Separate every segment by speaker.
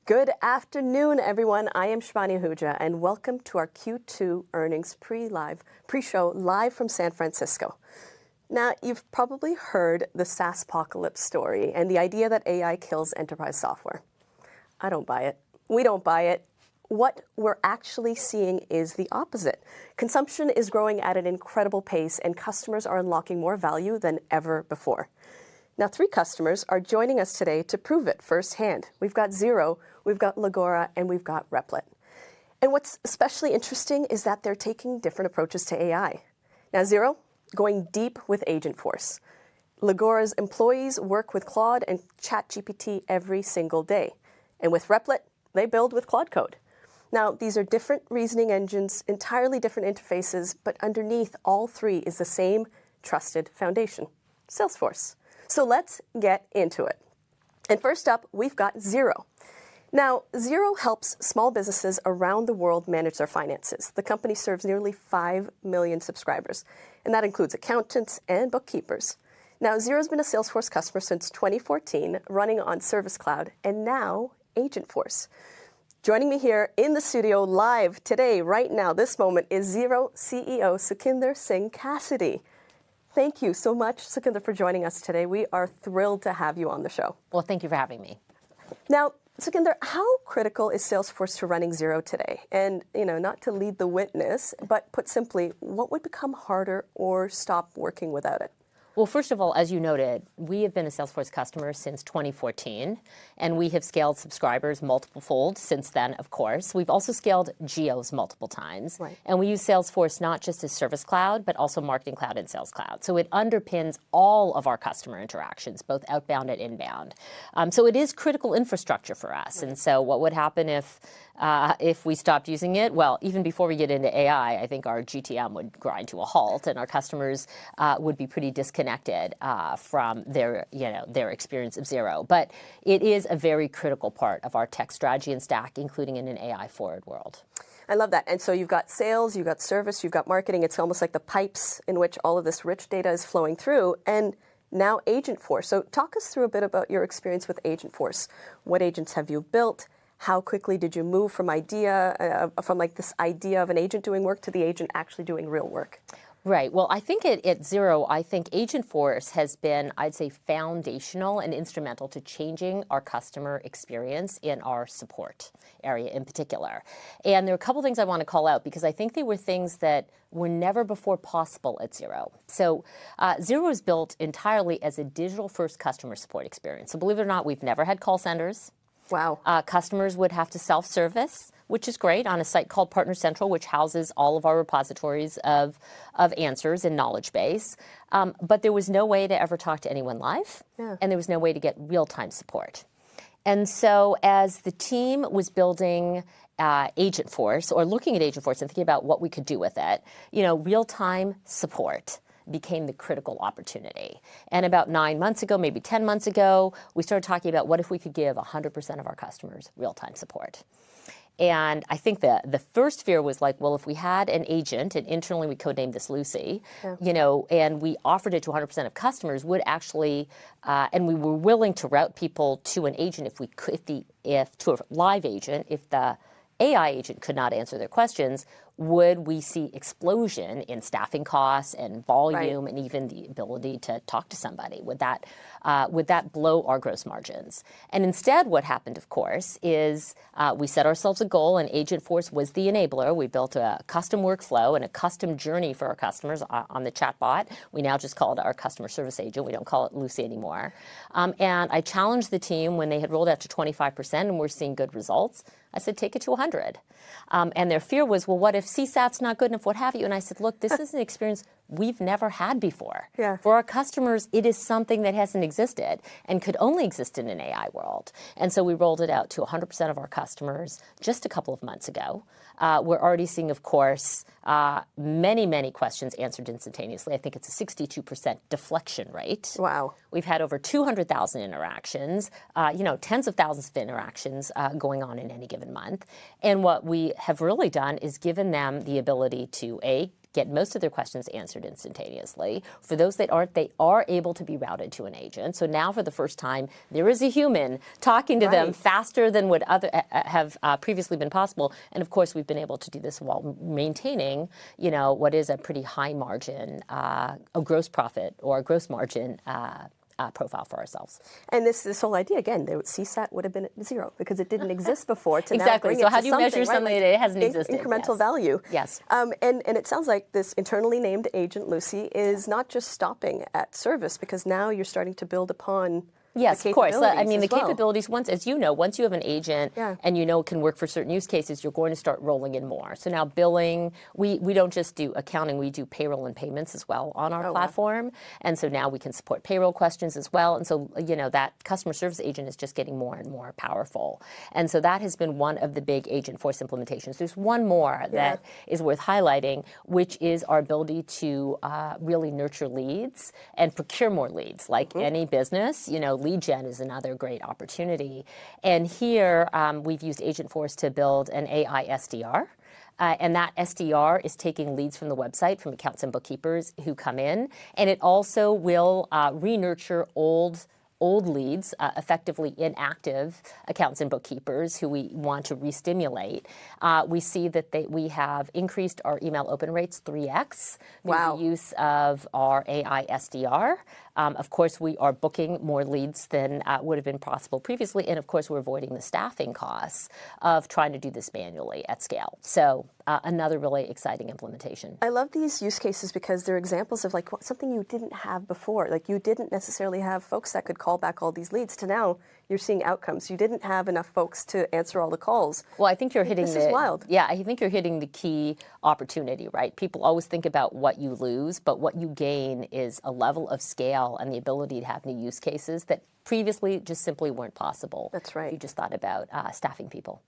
Speaker 1: Good afternoon, everyone. I am Shivani Ahuja, and welcome to our Q2 earnings pre-show live from San Francisco. Now, you've probably heard the SaaSpocalypse story and the idea that AI kills enterprise software. I don't buy it. We don't buy it. What we're actually seeing is the opposite. Consumption is growing at an incredible pace, and customers are unlocking more value than ever before. Now, 3 customers are joining us today to prove it firsthand. We've got Xero, we've got Legora, and we've got Replit. And what's especially interesting is that they're taking different approaches to AI. Now, Xero, going deep with Agentforce. Legora's employees work with Claude and ChatGPT every single day. And with Replit, they build with Claude Code. Now, these are different reasoning engines, entirely different interfaces, but underneath all 3 is the same trusted foundation, Salesforce. So let's get into it. And first up, we've got Xero. Now, Xero helps small businesses around the world manage their finances. The company serves nearly 5 million subscribers, and that includes accountants and bookkeepers. Now, Xero's been a Salesforce customer since 2014, running on Service Cloud, and now Agentforce. Joining me here in the studio live today, right now, this moment, is Xero CEO Sukhinder Singh Cassidy. Thank you so much, Sukhinder, for joining us today. We are thrilled to have you on the show.
Speaker 2: Well, thank you for having me.
Speaker 1: Now, Sukhinder, how critical is Salesforce to running Xero today? And, not to lead the witness, but put simply, what would become harder or stop working without it?
Speaker 2: Well, first of all, as you noted, we have been a Salesforce customer since 2014, and we have scaled subscribers multiple-fold since then, of course. We've also scaled geos multiple times,
Speaker 1: right.
Speaker 2: And we use Salesforce not just as Service Cloud, but also Marketing Cloud and Sales Cloud. So it underpins all of our customer interactions, both outbound and inbound. So it is critical infrastructure for us. Right. And so what would happen if we stopped using it? Well, even before we get into AI, I think our GTM would grind to a halt, and our customers would be pretty disconnected from their experience of Xero. But it is a very critical part of our tech strategy and stack, including in an AI-forward world.
Speaker 1: I love that. And so you've got sales, you've got service, you've got marketing. It's almost like the pipes in which all of this rich data is flowing through. And now Agentforce. So talk us through a bit about your experience with Agentforce. What agents have you built? How quickly did you move from this idea of an agent doing work to the agent actually doing real work?
Speaker 2: Right. Well, I think at Xero, I think Agentforce has been, I'd say, foundational and instrumental to changing our customer experience in our support area in particular. And there are a couple things I want to call out because I think they were things that were never before possible at Xero. So Xero is built entirely as a digital-first customer support experience. So believe it or not, we've never had call centers.
Speaker 1: Wow.
Speaker 2: Customers would have to self-service, which is great, on a site called Partner Central, which houses all of our repositories of answers and knowledge base. But there was no way to ever talk to anyone live, and there was no way to get real-time support. And so as the team was building Agentforce, or looking at Agentforce and thinking about what we could do with it, real-time support became the critical opportunity. And about 9 months ago, maybe 10 months ago, we started talking about what if we could give 100% of our customers real-time support. And I think the first fear was like, well, if we had an agent, and internally we codenamed this Lucy, and we offered it to 100% of customers, would actually, and we were willing to route people to an agent to a live agent, if the AI agent could not answer their questions, would we see explosion in staffing costs and volume, right, and even the ability to talk to somebody? Would that blow our gross margins? And instead, what happened, of course, is we set ourselves a goal, and Agentforce was the enabler. We built a custom workflow and a custom journey for our customers on the chatbot. We now just call it our customer service agent. We don't call it Lucy anymore. And I challenged the team when they had rolled out to 25% and we're seeing good results. I said, take it to 100. And their fear was, well, what if CSAT's not good enough, what have you? And I said, look, this is an experience we've never had before.
Speaker 1: Yeah.
Speaker 2: For our customers, it is something that hasn't existed and could only exist in an AI world. And so we rolled it out to 100% of our customers just a couple of months ago. We're already seeing, of course, many, many questions answered instantaneously. I think it's a 62% deflection rate.
Speaker 1: Wow.
Speaker 2: We've had over 200,000 interactions, tens of thousands of interactions going on in any given month. And what we have really done is given them the ability to, A, get most of their questions answered instantaneously. For those that aren't, they are able to be routed to an agent. So now for the first time, there is a human talking to them faster than would have previously been possible. And of course, we've been able to do this while maintaining, what is a pretty high margin, a gross profit or a gross margin profile for ourselves.
Speaker 1: And this whole idea, again, the CSAT would have been at 0 because it didn't exist before. To
Speaker 2: Exactly.
Speaker 1: Now bring
Speaker 2: so
Speaker 1: it
Speaker 2: how
Speaker 1: to
Speaker 2: do you measure something that it hasn't existed?
Speaker 1: Incremental value.
Speaker 2: Yes.
Speaker 1: And it sounds like this internally named agent, Lucy, is not just stopping at service, because now you're starting to build upon.
Speaker 2: Yes, of course. I mean, the
Speaker 1: well.
Speaker 2: capabilities, once you have an agent and it can work for certain use cases, you're going to start rolling in more. So now billing, we don't just do accounting, we do payroll and payments as well on our platform. Wow. And so now we can support payroll questions as well. And so, that customer service agent is just getting more and more powerful. And so that has been one of the big Agentforce implementations. There's one more that is worth highlighting, which is our ability to really nurture leads and procure more leads. Like any business, lead gen is another great opportunity. And here we've used Agentforce to build an AI SDR. And that SDR is taking leads from the website, from accountants and bookkeepers who come in. And it also will re-nurture old leads, effectively inactive accountants and bookkeepers who we want to re-stimulate. We see that we have increased our email open rates 3x through the use of our AI SDR. Of course, we are booking more leads than would have been possible previously. And of course, we're avoiding the staffing costs of trying to do this manually at scale. So another really exciting implementation.
Speaker 1: I love these use cases because they're examples of something you didn't have before. Like you didn't necessarily have folks that could call back all these leads, to now you're seeing outcomes. You didn't have enough folks to answer all the calls.
Speaker 2: Well, I think you're hitting
Speaker 1: this is wild.
Speaker 2: Yeah, I think you're hitting the key opportunity, right? People always think about what you lose, but what you gain is a level of scale and the ability to have new use cases that previously just simply weren't possible.
Speaker 1: That's right.
Speaker 2: If you just thought about staffing people.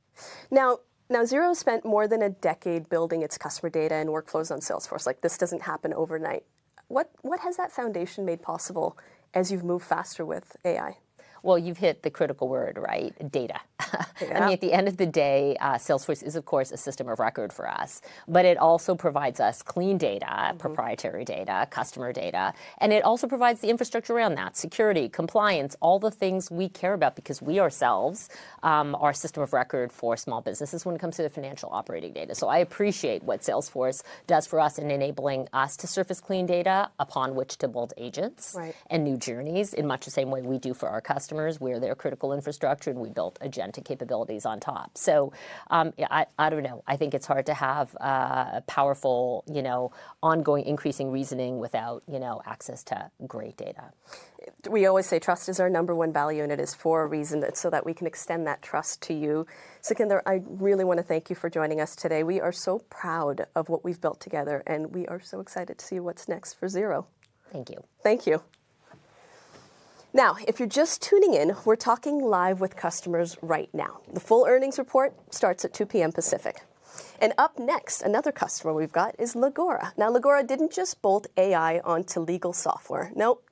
Speaker 1: Now, Xero spent more than a decade building its customer data and workflows on Salesforce. This doesn't happen overnight. What has that foundation made possible as you've moved faster with AI?
Speaker 2: Well, you've hit the critical word, right? Data. I mean, at the end of the day, Salesforce is, of course, a system of record for us, but it also provides us clean data, proprietary data, customer data, and it also provides the infrastructure around that, security, compliance, all the things we care about because we ourselves are a system of record for small businesses when it comes to the financial operating data. So I appreciate what Salesforce does for us in enabling us to surface clean data upon which to build agents and new journeys in much the same way we do for our customers. We're their critical infrastructure, and we built agentic capabilities on top. So I don't know. I think it's hard to have a powerful, ongoing increasing reasoning without, access to great data.
Speaker 1: We always say trust is our number one value, and it is for a reason. It's so that we can extend that trust to you. Sukhinder, I really want to thank you for joining us today. We are so proud of what we've built together, and we are so excited to see what's next for Xero.
Speaker 2: Thank you.
Speaker 1: Thank you. Now, if you're just tuning in, we're talking live with customers right now. The full earnings report starts at 2 p.m. Pacific. And up next, another customer we've got is Legora. Now, Legora didn't just bolt AI onto legal software. Nope.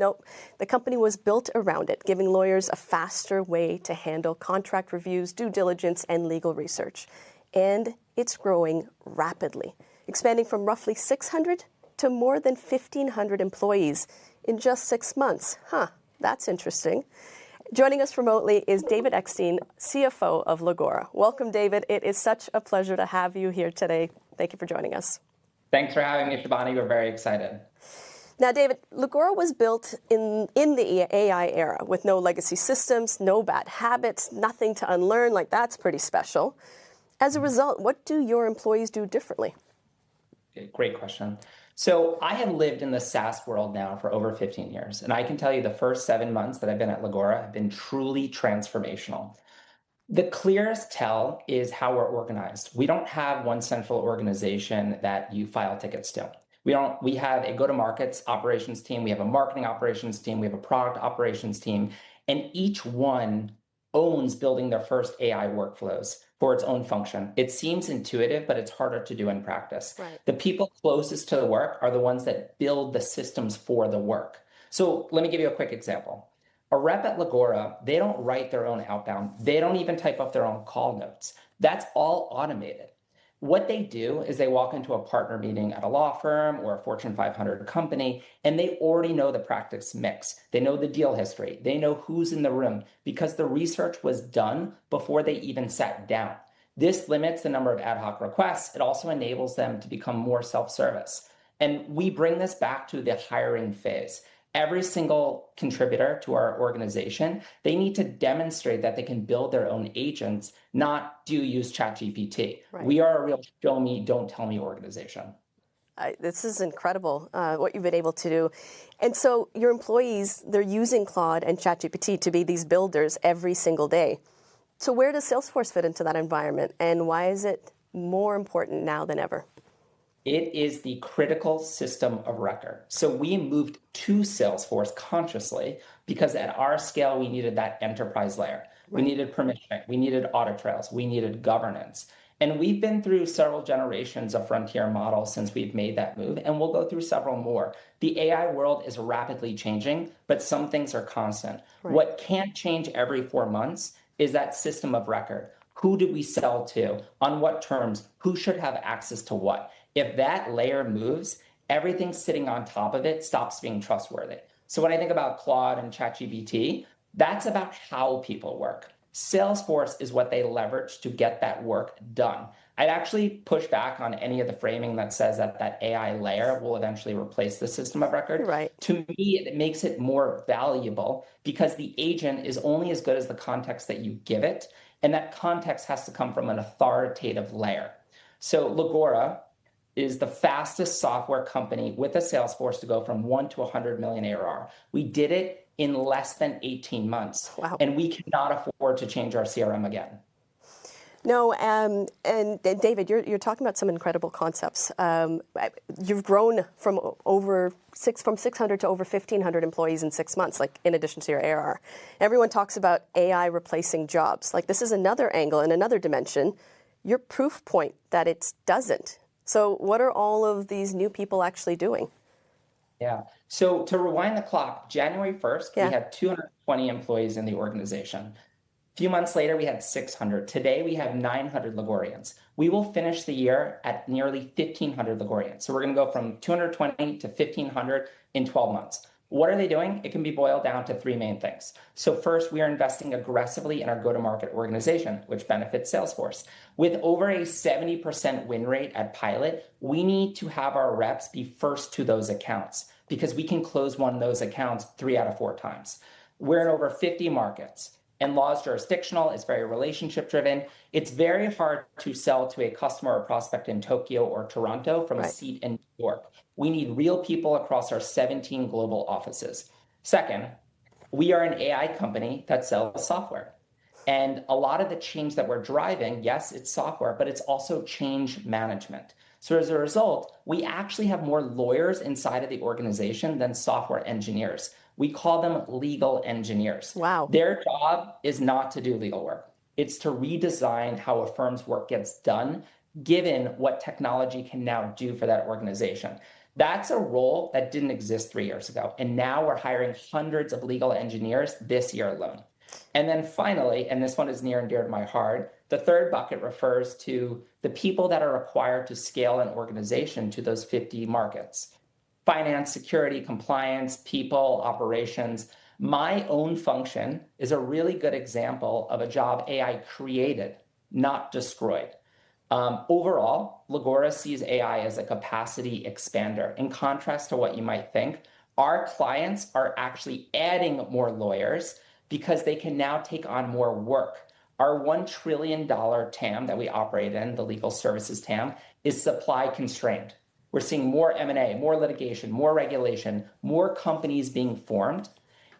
Speaker 1: The company was built around it, giving lawyers a faster way to handle contract reviews, due diligence, and legal research. And it's growing rapidly, expanding from roughly 600 to more than 1,500 employees in just 6 months. That's interesting. Joining us remotely is David Eckstein, CFO of Legora. Welcome, David. It is such a pleasure to have you here today. Thank you for joining us.
Speaker 3: Thanks for having me, Shivani. We're very excited.
Speaker 1: Now, David, Legora was built in the AI era with no legacy systems, no bad habits, nothing to unlearn. That's pretty special. As a result, what do your employees do differently?
Speaker 3: Great question. So I have lived in the SaaS world now for over 15 years, and I can tell you the first 7 months that I've been at Legora have been truly transformational. The clearest tell is how we're organized. We don't have one central organization that you file tickets to. We have a go-to-markets operations team, we have a marketing operations team, we have a product operations team, and each one owns building their first AI workflows for its own function. It seems intuitive, but it's harder to do in practice.
Speaker 1: Right.
Speaker 3: The people closest to the work are the ones that build the systems for the work. So let me give you a quick example. A rep at Legora, they don't write their own outbound. They don't even type up their own call notes. That's all automated. What they do is they walk into a partner meeting at a law firm or a Fortune 500 company, and they already know the practice mix. They know the deal history. They know who's in the room because the research was done before they even sat down. This limits the number of ad hoc requests. It also enables them to become more self-service. And we bring this back to the hiring phase. Every single contributor to our organization, they need to demonstrate that they can build their own agents, not do you use ChatGPT.
Speaker 1: Right.
Speaker 3: We are a real show me, don't tell me organization.
Speaker 1: This is incredible, what you've been able to do. And so your employees, they're using Claude and ChatGPT to be these builders every single day. So where does Salesforce fit into that environment, and why is it more important now than ever?
Speaker 3: It is the critical system of record. So we moved to Salesforce consciously because at our scale, we needed that enterprise layer. Right. We needed permissioning, we needed audit trails, we needed governance. And we've been through several generations of frontier models since we've made that move, and we'll go through several more. The AI world is rapidly changing, but some things are constant. Right. What can't change every 4 months is that system of record. Who do we sell to? On what terms? Who should have access to what? If that layer moves, everything sitting on top of it stops being trustworthy. So when I think about Claude and ChatGPT, that's about how people work. Salesforce is what they leverage to get that work done. I'd actually push back on any of the framing that says that that AI layer will eventually replace the system of record.
Speaker 1: Right.
Speaker 3: To me, it makes it more valuable because the agent is only as good as the context that you give it, and that context has to come from an authoritative layer. So Legora is the fastest software company with a Salesforce to go from 1 to 100 million ARR. We did it in less than 18 months.
Speaker 1: Wow.
Speaker 3: And we cannot afford to change our CRM again.
Speaker 1: No, and David, you're talking about some incredible concepts. You've grown from 600 to over 1,500 employees in 6 months, like in addition to your ARR. Everyone talks about AI replacing jobs. Like this is another angle and another dimension. Your proof point that it doesn't. So what are all of these new people actually doing?
Speaker 3: Yeah. So to rewind the clock, January 1st, we had 220 employees in the organization. A few months later, we had 600. Today, we have 900 Ligorians. We will finish the year at nearly 1,500 Ligorians. So we're going to go from 220 to 1,500 in 12 months. What are they doing? It can be boiled down to 3 main things. So first, we are investing aggressively in our go-to-market organization, which benefits Salesforce. With over a 70% win rate at pilot, we need to have our reps be first to those accounts because we can close one of those accounts 3 out of 4 times. We're in over 50 markets, and law is jurisdictional. It's very relationship-driven. It's very hard to sell to a customer or prospect in Tokyo or Toronto from a seat in New York. We need real people across our 17 global offices. Second, we are an AI company that sells software. And a lot of the change that we're driving, yes, it's software, but it's also change management. So as a result, we actually have more lawyers inside of the organization than software engineers. We call them legal engineers.
Speaker 1: Wow.
Speaker 3: Their job is not to do legal work. It's to redesign how a firm's work gets done, given what technology can now do for that organization. That's a role that didn't exist 3 years ago. And now we're hiring hundreds of legal engineers this year alone. And then finally, and this one is near and dear to my heart, the third bucket refers to the people that are required to scale an organization to those 50 markets. Finance, security, compliance, people, operations. My own function is a really good example of a job AI created, not destroyed. Overall, Legora sees AI as a capacity expander. In contrast to what you might think, our clients are actually adding more lawyers because they can now take on more work. Our $1 trillion TAM that we operate in, the legal services TAM, is supply constrained. We're seeing more M&A, more litigation, more regulation, more companies being formed.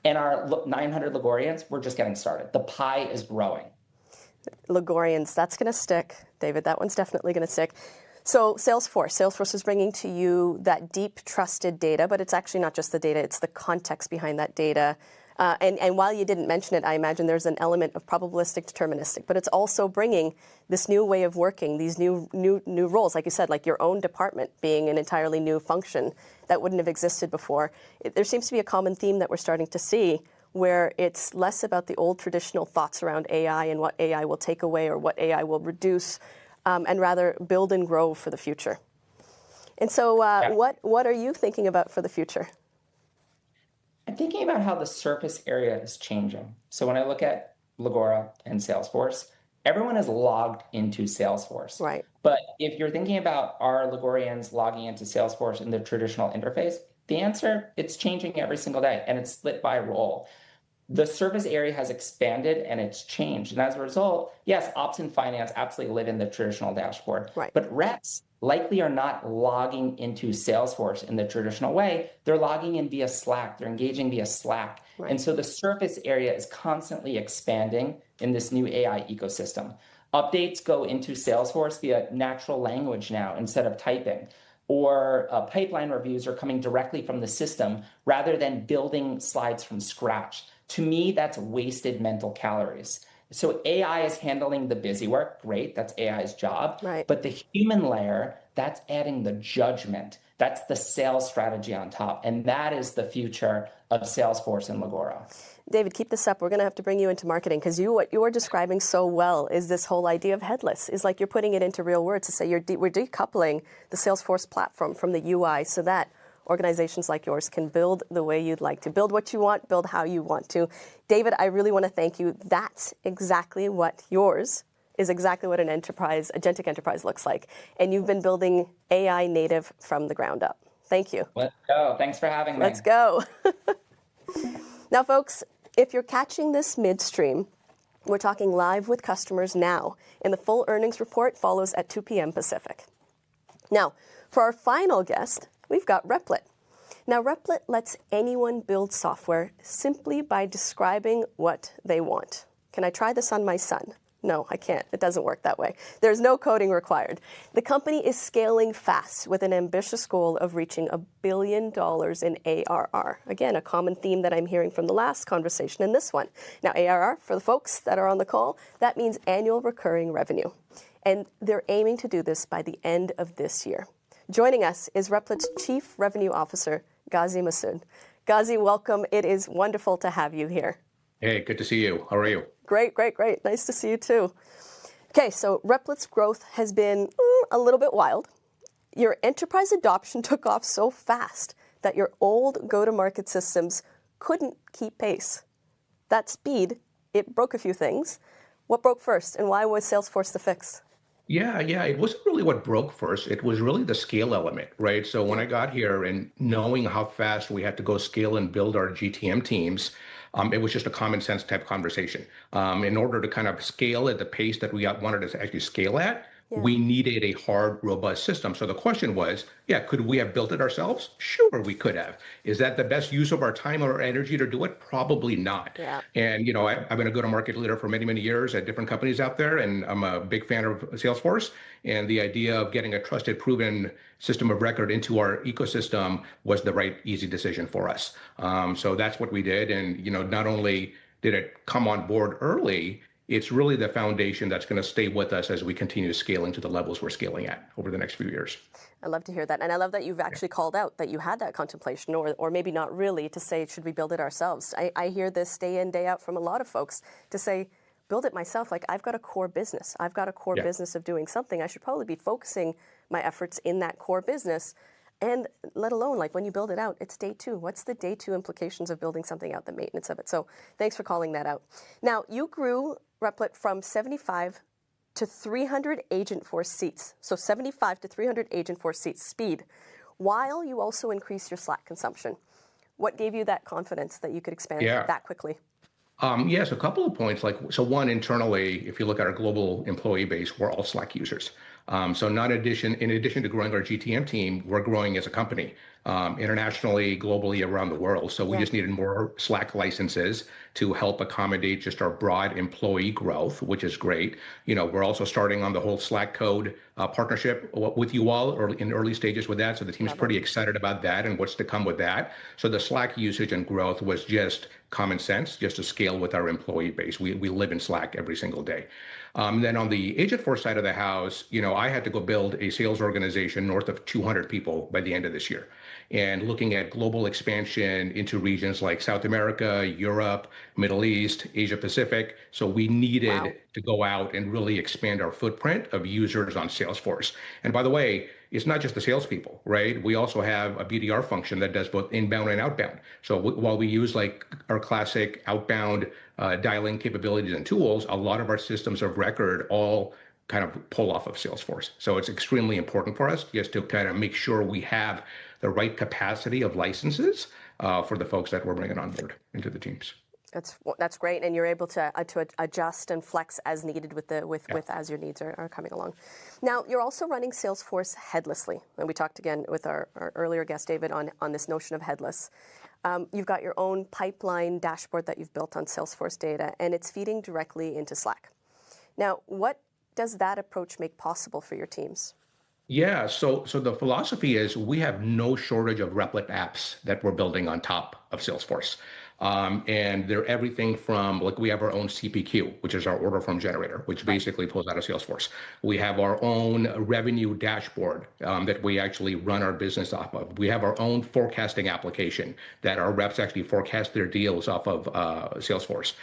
Speaker 3: And our 900 Ligorians, we're just getting started. The pie is growing.
Speaker 1: Ligorians, that's going to stick. David, that one's definitely going to stick. So Salesforce is bringing to you that deep, trusted data, but it's actually not just the data, it's the context behind that data. And while you didn't mention it, I imagine there's an element of probabilistic deterministic, but it's also bringing this new way of working, these new roles, like you said, like your own department being an entirely new function that wouldn't have existed before. There seems to be a common theme that we're starting to see where it's less about the old traditional thoughts around AI and what AI will take away or what AI will reduce. and rather build and grow for the future. And so what are you thinking about for the future?
Speaker 3: I'm thinking about how the surface area is changing. So when I look at Legora and Salesforce, everyone is logged into Salesforce.
Speaker 1: Right.
Speaker 3: But if you're thinking about are Legorians logging into Salesforce in the traditional interface, the answer, it's changing every single day, and it's split by role. The surface area has expanded and it's changed. And as a result, yes, ops and finance absolutely live in the traditional dashboard.
Speaker 1: Right.
Speaker 3: But reps likely are not logging into Salesforce in the traditional way. They're logging in via Slack. They're engaging via Slack.
Speaker 1: Right.
Speaker 3: And so the surface area is constantly expanding in this new AI ecosystem. Updates go into Salesforce via natural language now instead of typing. Or pipeline reviews are coming directly from the system rather than building slides from scratch. To me, that's wasted mental calories. So AI is handling the busy work. Great, that's AI's job.
Speaker 1: Right.
Speaker 3: But the human layer, that's adding the judgment. That's the sales strategy on top. And that is the future of Salesforce and Legora.
Speaker 1: David, keep this up. We're going to have to bring you into marketing because what you're describing so well is this whole idea of headless. Is like you're putting it into real words to say we're decoupling the Salesforce platform from the UI so that organizations like yours can build the way you'd like to, build what you want, build how you want to. David, I really want to thank you. That's exactly what yours is exactly what an enterprise, agentic enterprise looks like. And you've been building AI native from the ground up. Thank you.
Speaker 3: Let's go. Thanks for having me.
Speaker 1: Let's go. Now, folks, if you're catching this midstream, we're talking live with customers now, and the full earnings report follows at 2 p.m. Pacific. Now, for our final guest, we've got Replit. Now, Replit lets anyone build software simply by describing what they want. Can I try this on my son? No, I can't. It doesn't work that way. There's no coding required. The company is scaling fast with an ambitious goal of reaching $1 billion in ARR. Again, a common theme that I'm hearing from the last conversation and this one. Now, ARR, for the folks that are on the call, that means annual recurring revenue. And they're aiming to do this by the end of this year. Joining us is Replit's Chief Revenue Officer, Ghazi Masood. Ghazi, welcome. It is wonderful to have you here.
Speaker 4: Hey, good to see you. How are you?
Speaker 1: Great, great, great. Nice to see you too. Okay, so Replit's growth has been a little bit wild. Your enterprise adoption took off so fast that your old go-to-market systems couldn't keep pace. That speed, it broke a few things. What broke first, and why was Salesforce the fix?
Speaker 4: Yeah, it wasn't really what broke first. It was really the scale element, right? So when I got here and knowing how fast we had to go scale and build our GTM teams, it was just a common sense type conversation. In order to kind of scale at the pace that we wanted to actually scale at, we needed a hard, robust system. So the question was, could we have built it ourselves? Sure, we could have. Is that the best use of our time or energy to do it? Probably not.
Speaker 1: Yeah.
Speaker 4: And I've been a go-to-market leader for many, many years at different companies out there, and I'm a big fan of Salesforce. And the idea of getting a trusted, proven system of record into our ecosystem was the right, easy decision for us. So that's what we did. And not only did it come on board early, it's really the foundation that's going to stay with us as we continue scaling to the levels we're scaling at over the next few years.
Speaker 1: I love to hear that. And I love that you've actually called out that you had that contemplation, or maybe not really, to say, should we build it ourselves? I hear this day in, day out from a lot of folks to say, build it myself. Like, I've got a core business. I've got a core business of doing something. I should probably be focusing my efforts in that core business. And let alone, like, when you build it out, it's day two. What's the day two implications of building something out, the maintenance of it? So thanks for calling that out. Now, you grew Replit from 75 to 300 Agentforce seats. So 75 to 300 Agentforce seats speed, while you also increased your Slack consumption. What gave you that confidence that you could expand that quickly?
Speaker 4: Yes, a couple of points. So one, internally, if you look at our global employee base, we're all Slack users. So in addition to growing our GTM team, we're growing as a company internationally, globally, around the world. So we just needed more Slack licenses to help accommodate just our broad employee growth, which is great. We're also starting on the whole Slack code partnership with you all in early stages with that. So the team's pretty excited about that and what's to come with that. So the Slack usage and growth was just common sense, just to scale with our employee base. We live in Slack every single day. Then on the Agentforce side of the house, I had to go build a sales organization north of 200 people by the end of this year. And looking at global expansion into regions like South America, Europe, Middle East, Asia Pacific. So we needed to go out and really expand our footprint of users on Salesforce. And by the way, it's not just the salespeople, right? We also have a BDR function that does both inbound and outbound. So while we use like our classic outbound dialing capabilities and tools, a lot of our systems of record all kind of pull off of Salesforce. So it's extremely important for us just to kind of make sure we have the right capacity of licenses for the folks that we're bringing on board into the teams.
Speaker 1: That's great, and you're able to adjust and flex as needed with as your needs are coming along. Now, you're also running Salesforce headlessly, and we talked again with our earlier guest David on this notion of headless. You've got your own pipeline dashboard that you've built on Salesforce data, and it's feeding directly into Slack. Now, what does that approach make possible for your teams?
Speaker 4: Yeah, so the philosophy is we have no shortage of Replit apps that we're building on top of Salesforce. And they're everything from, like, we have our own CPQ, which is our order form generator, which basically pulls out of Salesforce. We have our own revenue dashboard that we actually run our business off of. We have our own forecasting application that our reps actually forecast their deals off of Salesforce.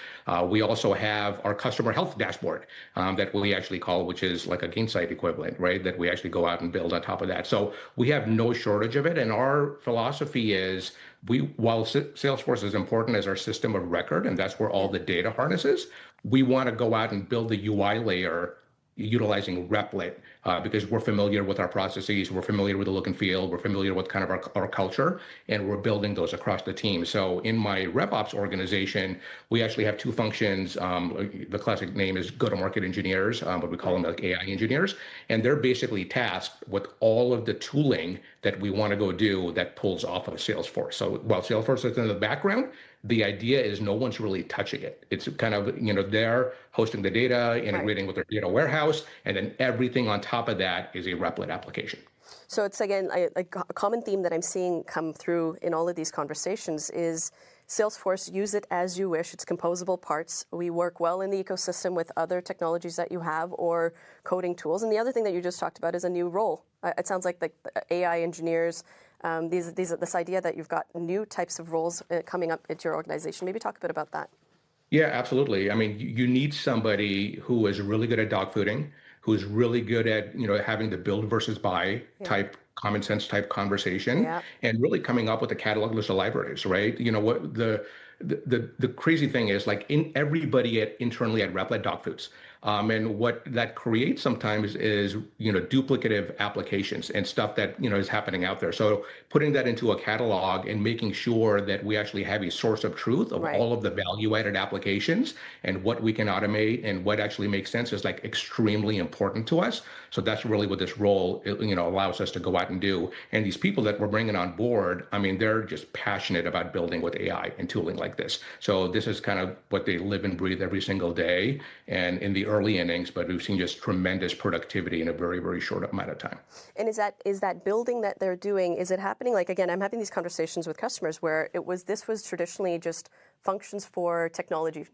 Speaker 4: We also have our customer health dashboard that we actually call, which is like a Gainsight equivalent, right? That we actually go out and build on top of that. So we have no shortage of it. And our philosophy is, while Salesforce is important as our system of record, and that's where all the data harnesses, we want to go out and build the UI layer utilizing Replit because we're familiar with our processes, we're familiar with the look and feel, we're familiar with kind of our culture, and we're building those across the team. So in my RevOps organization, we actually have two functions. The classic name is go-to-market engineers, but we call them like AI engineers. And they're basically tasked with all of the tooling that we want to go do that pulls off of Salesforce. So while Salesforce is in the background, the idea is no one's really touching it. It's kind of, they're hosting the data, integrating with their data warehouse, and then everything on top of that is a Replit application.
Speaker 1: So it's, again, a common theme that I'm seeing come through in all of these conversations is Salesforce, use it as you wish. It's composable parts. We work well in the ecosystem with other technologies that you have or coding tools. And the other thing that you just talked about is a new role. It sounds like the AI engineers, this idea that you've got new types of roles coming up into your organization. Maybe talk a bit about that.
Speaker 4: Yeah, absolutely. I mean, you need somebody who is really good at dogfooding, who's really good at, having the build versus buy type, common sense type conversation, and really coming up with a catalog list of libraries, right? What the crazy thing is, like, everybody internally at Replit dogfoods. And what that creates sometimes is, duplicative applications and stuff that, is happening out there. So putting that into a catalog and making sure that we actually have a source of truth of all of the value-added applications and what we can automate and what actually makes sense is, like, extremely important to us. So that's really what this role, allows us to go out and do. And these people that we're bringing on board, I mean, they're just passionate about building with AI and tooling like this. So this is kind of what they live and breathe every single day. And in the early innings, but we've seen just tremendous productivity in a very, very short amount of time. And
Speaker 1: is that building that they're doing, is it happening? Like, again, I'm having these conversations with customers where this was traditionally just functions for technology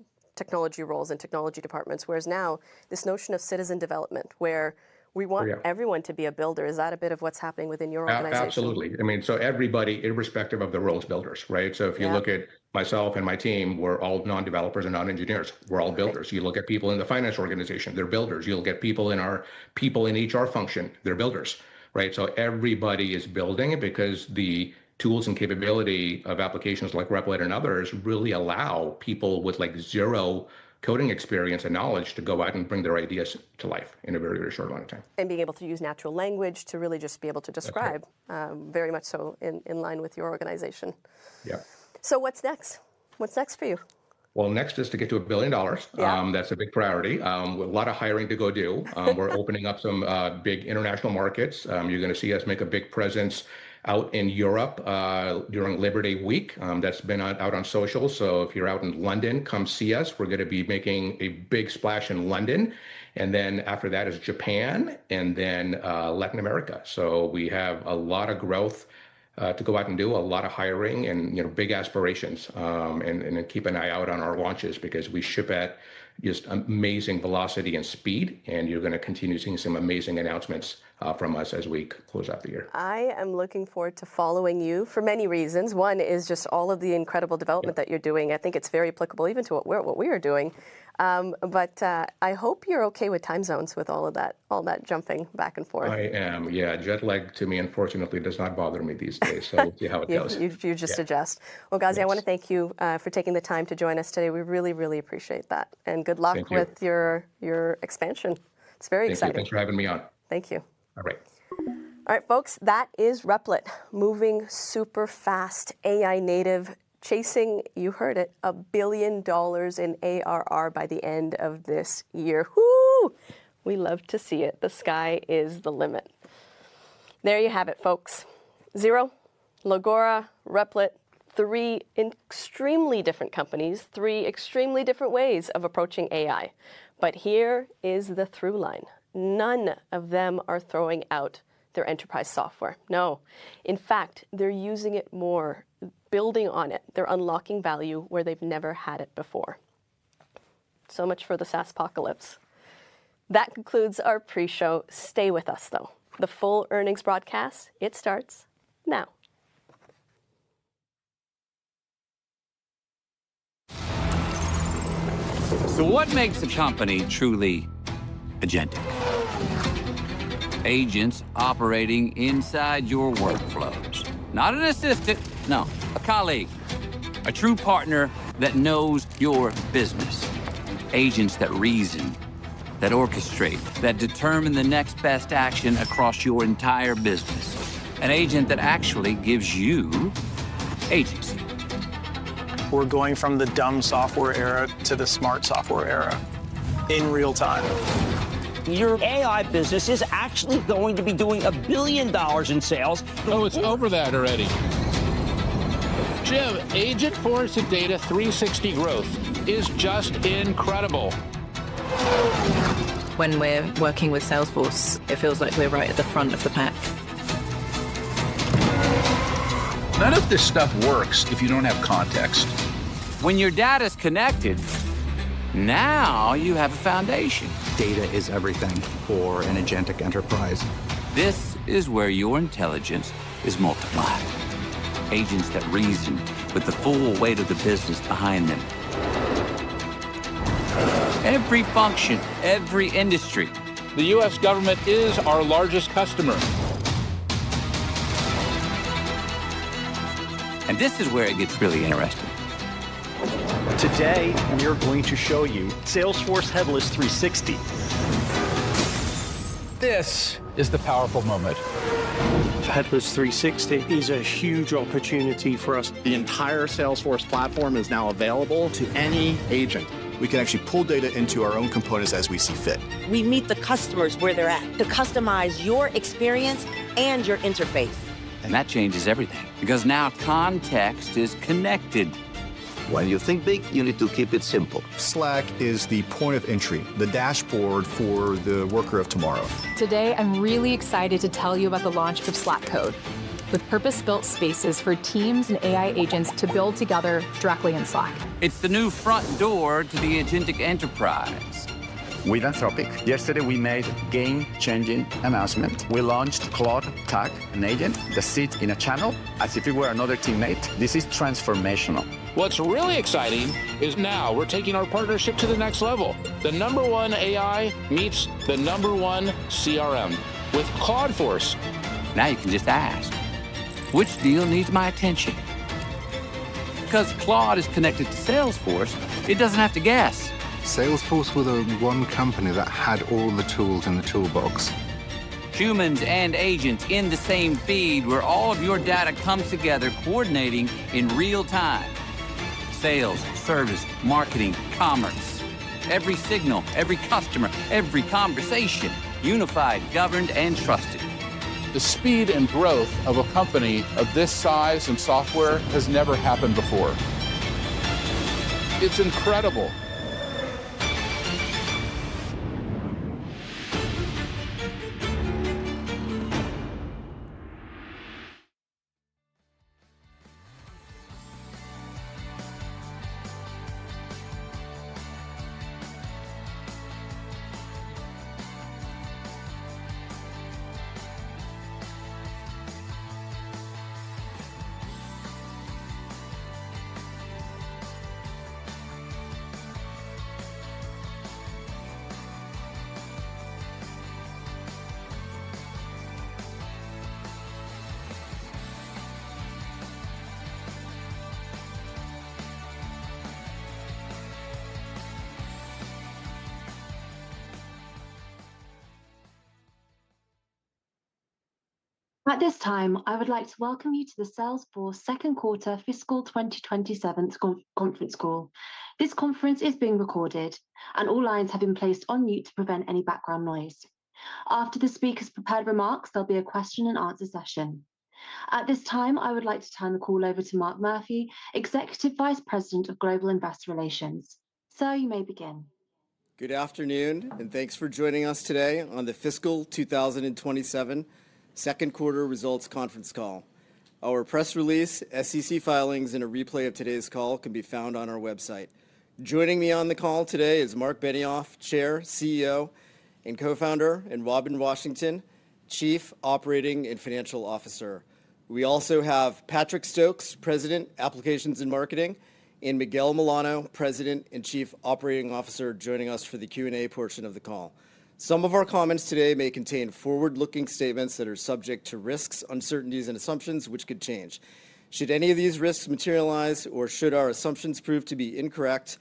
Speaker 1: roles and technology departments, whereas now this notion of citizen development, where we want everyone to be a builder. Is that a bit of what's happening within your organization?
Speaker 4: Absolutely. I mean, so everybody, irrespective of the roles, builders, right? So if you look at myself and my team, we're all non-developers and non-engineers. We're all builders. You look at people in the finance organization, they're builders. You'll get people in HR function, they're builders, right? So everybody is building it because the tools and capability of applications like Replit and others really allow people with like zero coding experience and knowledge to go out and bring their ideas to life in a very, very short amount of time.
Speaker 1: And being able to use natural language to really just be able to describe, very much so in line with your organization.
Speaker 4: Yeah.
Speaker 1: So what's next? What's next for you?
Speaker 4: Well, next is to get to $1 billion. That's a big priority. A lot of hiring to go do. We're opening up some big international markets. You're going to see us make a big presence out in Europe during Labor Day week. That's been out on social. So if you're out in London, come see us. We're going to be making a big splash in London. And then after that is Japan and then Latin America. So we have a lot of growth to go out and do, a lot of hiring and big aspirations, and keep an eye out on our launches because we ship at just amazing velocity and speed, and you're going to continue seeing some amazing announcements from us as we close out the year.
Speaker 1: I am looking forward to following you for many reasons. One is just all of the incredible development that you're doing. I think it's very applicable even to what we are doing. But I hope you're okay with time zones with all that jumping back and forth.
Speaker 4: I am, yeah. Jet lag to me, unfortunately, does not bother me these days. So we'll see how it goes.
Speaker 1: You just adjust. Well, Ghazi, I want to thank you for taking the time to join us today. We really, really appreciate that. And good luck with your expansion. It's very exciting.
Speaker 4: Thanks for having me on.
Speaker 1: Thank you.
Speaker 4: All right.
Speaker 1: All right, folks, that is Replit, moving super fast, AI native, chasing, you heard it, $1 billion in ARR by the end of this year. Whoo! We love to see it. The sky is the limit. There you have it, folks. Xero, Legora, Replit, 3 extremely different companies, 3 extremely different ways of approaching AI. But here is the through line. None of them are throwing out their enterprise software. No. In fact, they're using it more, building on it. They're unlocking value where they've never had it before. So much for the SaaSpocalypse. That concludes our pre-show. Stay with us, though. The full earnings broadcast, it starts now.
Speaker 5: So what makes a company truly agentic? Agents operating inside your workflows. Not an assistant, no, a colleague. A true partner that knows your business. Agents that reason, that orchestrate, that determine the next best action across your entire business. An agent that actually gives you agency.
Speaker 6: We're going from the dumb software era to the smart software era in real time.
Speaker 7: Your AI business is actually going to be doing $1 billion in sales.
Speaker 8: Oh, it's over that already. Jim, Agentforce and Data 360 growth is just incredible.
Speaker 9: When we're working with Salesforce, it feels like we're right at the front of the pack.
Speaker 10: None of this stuff works if you don't have context.
Speaker 5: When your data's connected, now you have a foundation.
Speaker 11: Data is everything for an agentic enterprise.
Speaker 5: This is where your intelligence is multiplied. Agents that reason with the full weight of the business behind them. Every function, every industry.
Speaker 8: The U.S. government is our largest customer.
Speaker 5: And this is where it gets really interesting.
Speaker 12: Today, we are going to show you Salesforce Headless 360.
Speaker 10: This is the powerful moment.
Speaker 12: Headless 360 is a huge opportunity for us.
Speaker 13: The entire Salesforce platform is now available to any agent.
Speaker 14: We can actually pull data into our own components as we see fit.
Speaker 15: We meet the customers where they're at to customize your experience and your interface.
Speaker 5: And that changes everything, because now context is connected.
Speaker 16: When you think big, you need to keep it simple.
Speaker 14: Slack is the point of entry, the dashboard for the worker of tomorrow.
Speaker 17: Today, I'm really excited to tell you about the launch of Slack Code, with purpose-built spaces for teams and AI agents to build together directly in Slack.
Speaker 5: It's the new front door to the agentic enterprise.
Speaker 18: With Anthropic, yesterday we made a game-changing announcement. We launched Claude Tag, an agent that sits in a channel as if it were another teammate. This is transformational.
Speaker 8: What's really exciting is now we're taking our partnership to the next level. The #1 AI meets the #1 CRM with Claudeforce.
Speaker 5: Now you can just ask, which deal needs my attention? Because Claude is connected to Salesforce, it doesn't have to guess.
Speaker 19: Salesforce were the one company that had all the tools in the toolbox.
Speaker 5: Humans and agents in the same feed where all of your data comes together, coordinating in real time. Sales, service, marketing, commerce. Every signal, every customer, every conversation, unified, governed, and trusted.
Speaker 10: The speed and growth of a company of this size and software has never happened before. It's incredible.
Speaker 20: At this time, I would like to welcome you to the Salesforce second quarter fiscal 2027 conference call. This conference is being recorded, and all lines have been placed on mute to prevent any background noise. After the speaker's prepared remarks, there'll be a question and answer session. At this time, I would like to turn the call over to Mark Murphy, Executive Vice President of Global Investor Relations. Sir, you may begin.
Speaker 21: Good afternoon, and thanks for joining us today on the fiscal 2027 second quarter results conference call. Our press release, SEC filings, and a replay of today's call can be found on our website. Joining me on the call today is Mark Benioff, Chair, CEO, and co-founder, and Robin Washington, Chief Operating and Financial Officer. We also have Patrick Stokes, President, Applications and Marketing, and Miguel Milano, President and Chief Operating Officer, joining us for the Q&A portion of the call. Some of our comments today may contain forward-looking statements that are subject to risks, uncertainties, and assumptions which could change. Should any of these risks materialize, or should our assumptions prove to be incorrect,